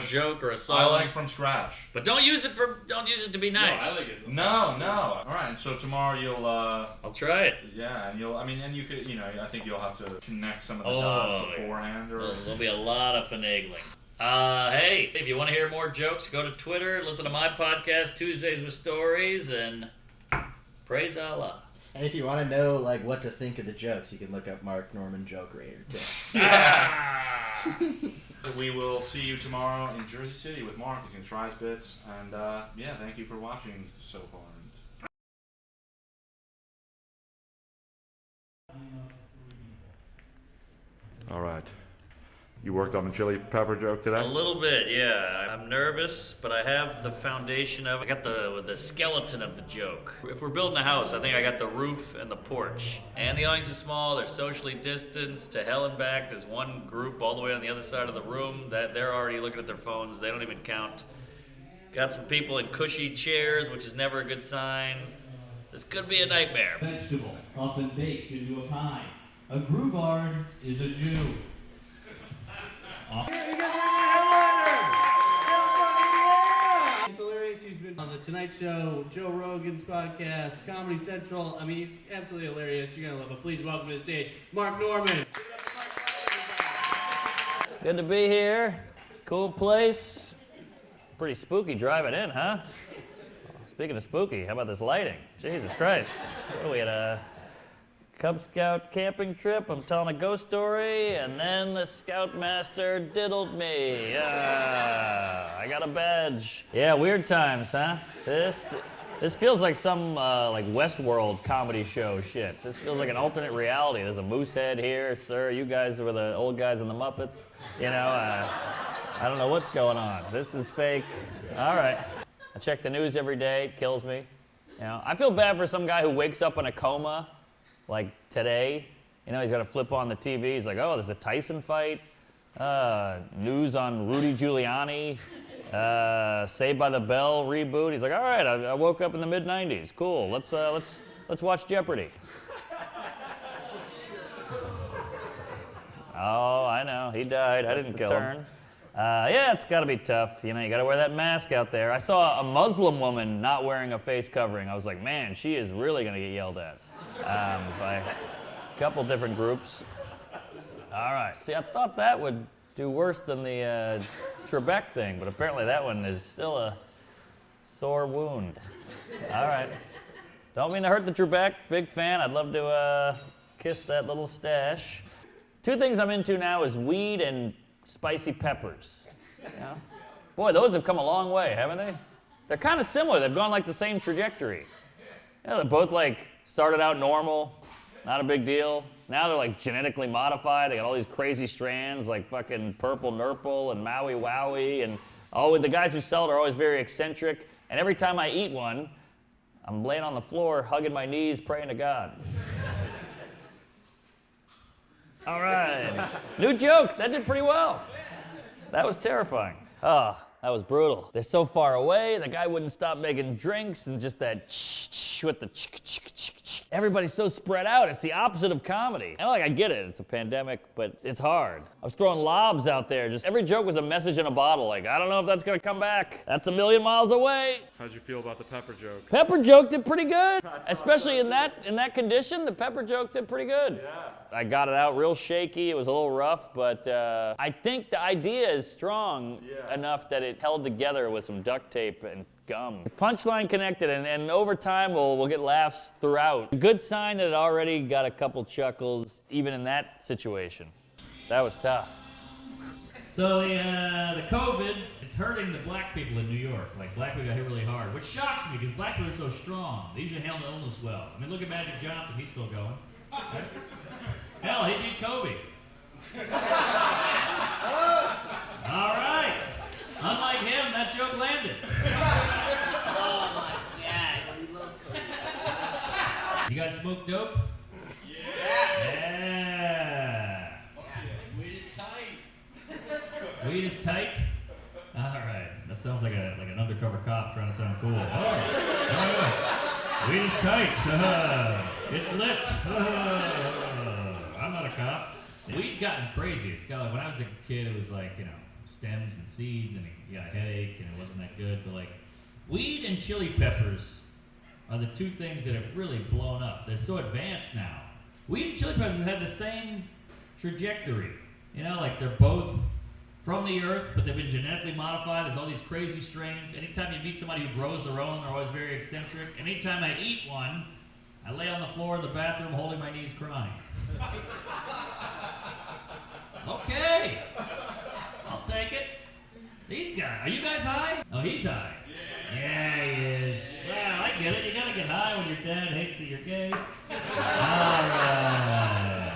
joke or a song. I like from scratch. But don't use it to be nice. No, I like it. No. All right. So tomorrow you'll. I'll try it. Yeah, and and you could. I think you'll have to connect some of the dots beforehand. Or There'll be a lot of finagling. Hey, if you want to hear more jokes, go to Twitter, listen to my podcast, Tuesdays with Stories, and praise Allah. And if you want to know what to think of the jokes, you can look up Mark Normand Joke Rater too. Yeah. We will see you tomorrow in Jersey City with Mark. He's gonna try his bits, and thank you for watching so far. All right. You worked on the chili pepper joke today? A little bit, yeah. I'm nervous, but I have the foundation of it. I got the skeleton of the joke. If we're building a house, I think I got the roof and the porch. And the audience is small, they're socially distanced to hell and back. There's one group all the way on the other side of the room that they're already looking at their phones. They don't even count. Got some people in cushy chairs, which is never a good sign. This could be a nightmare. Vegetable, often baked into a pie. A Grubard is a Jew. It's hilarious. He's been on the Tonight Show, Joe Rogan's podcast, Comedy Central. I mean, he's absolutely hilarious. You're gonna love him. Please welcome to the stage, Mark Normand. Good to be here. Cool place. Pretty spooky driving in, huh? Speaking of spooky, how about this lighting? Jesus Christ. What are we at a Cub Scout camping trip? I'm telling a ghost story, and then the Scoutmaster diddled me. I got a badge. Yeah, weird times, huh? This feels like some Westworld comedy show shit. This feels like an alternate reality. There's a moose head here, sir. You guys were the old guys in the Muppets. I don't know what's going on. This is fake. All right. I check the news every day. It kills me. I feel bad for some guy who wakes up in a coma, like today. He's got to flip on the TV. He's like, oh, there's a Tyson fight. News on Rudy Giuliani. Saved by the Bell reboot. He's like, all right, I woke up in the mid-90s. Cool. Let's watch Jeopardy. Oh, I know. He died. I didn't kill him. Yeah, it's got to be tough. You know, you got to wear that mask out there. I saw a Muslim woman not wearing a face covering. I was like, man, she is really going to get yelled at by a couple different groups. All right. See, I thought that would do worse than the Trebek thing, but apparently that one is still a sore wound. All right. Don't mean to hurt the Trebek. Big fan. I'd love to kiss that little stash. Two things I'm into now is weed and spicy peppers. You know? Boy, those have come a long way, haven't they? They're kind of similar. They've gone like the same trajectory. You know, they're both like started out normal, not a big deal. Now they're like genetically modified. They got all these crazy strands like fucking Purple Nurple and Maui Wowie. And the guys who sell it are always very eccentric. And every time I eat one, I'm laying on the floor, hugging my knees, praying to God. All right. New joke. That did pretty well. That was terrifying. Oh, that was brutal. They're so far away. The guy wouldn't stop making drinks and just that with the everybody's so spread out. It's the opposite of comedy. And I get it. It's a pandemic, but it's hard. I was throwing lobs out there. Just every joke was a message in a bottle. Like, I don't know if that's going to come back. That's a million miles away. How'd you feel about the pepper joke? Pepper joke did pretty good. Especially in that condition, the pepper joke did pretty good. Yeah. I got it out real shaky. It was a little rough, but I think the idea is strong enough that it held together with some duct tape and gum. The punchline connected, and over time we'll get laughs throughout. A good sign that it already got a couple chuckles, even in that situation. That was tough. So the COVID, it's hurting the black people in New York. Like, black people got hit really hard, which shocks me because black people are so strong. They usually handle illness well. I mean, look at Magic Johnson, he's still going. Hell, he beat Kobe. All right. Unlike him, that joke landed. Oh my God, we love Kobe. You guys smoke dope? Yeah. Weed is tight. Weed is tight? All right. That sounds like an undercover cop trying to sound cool. Oh. Weed is tight. It's lit. I'm not a cop. Weed's gotten crazy. It's got like, when I was a kid, it was like, stems and seeds, and you got a headache, and it wasn't that good. But like, weed and chili peppers are the two things that have really blown up. They're so advanced now. Weed and chili peppers have had the same trajectory. Like they're both from the earth, but they've been genetically modified. There's all these crazy strains. Anytime you meet somebody who grows their own, they're always very eccentric. Anytime I eat one, I lay on the floor in the bathroom holding my knees crying. Okay. I'll take it. These guys, are you guys high? Oh, he's high. Yeah, he is. Well, I get it. You gotta get high when your dad hates that you're gay. All right.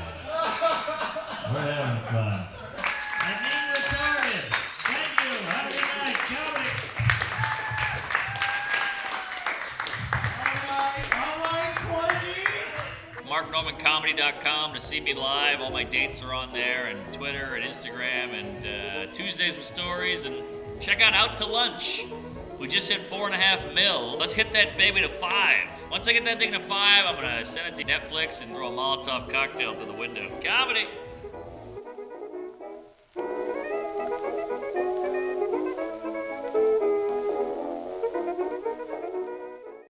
We're having fun. And being retarded. Thank you. Have a good night. Comedy. MarkNormanComedy.com to see me live. All my dates are on there, and Twitter and Instagram, and Tuesdays with stories. And check out to Lunch. We just hit 4.5 mil. Let's hit that baby to 5. Once I get that thing to 5, I'm gonna send it to Netflix and throw a Molotov cocktail through the window. Comedy.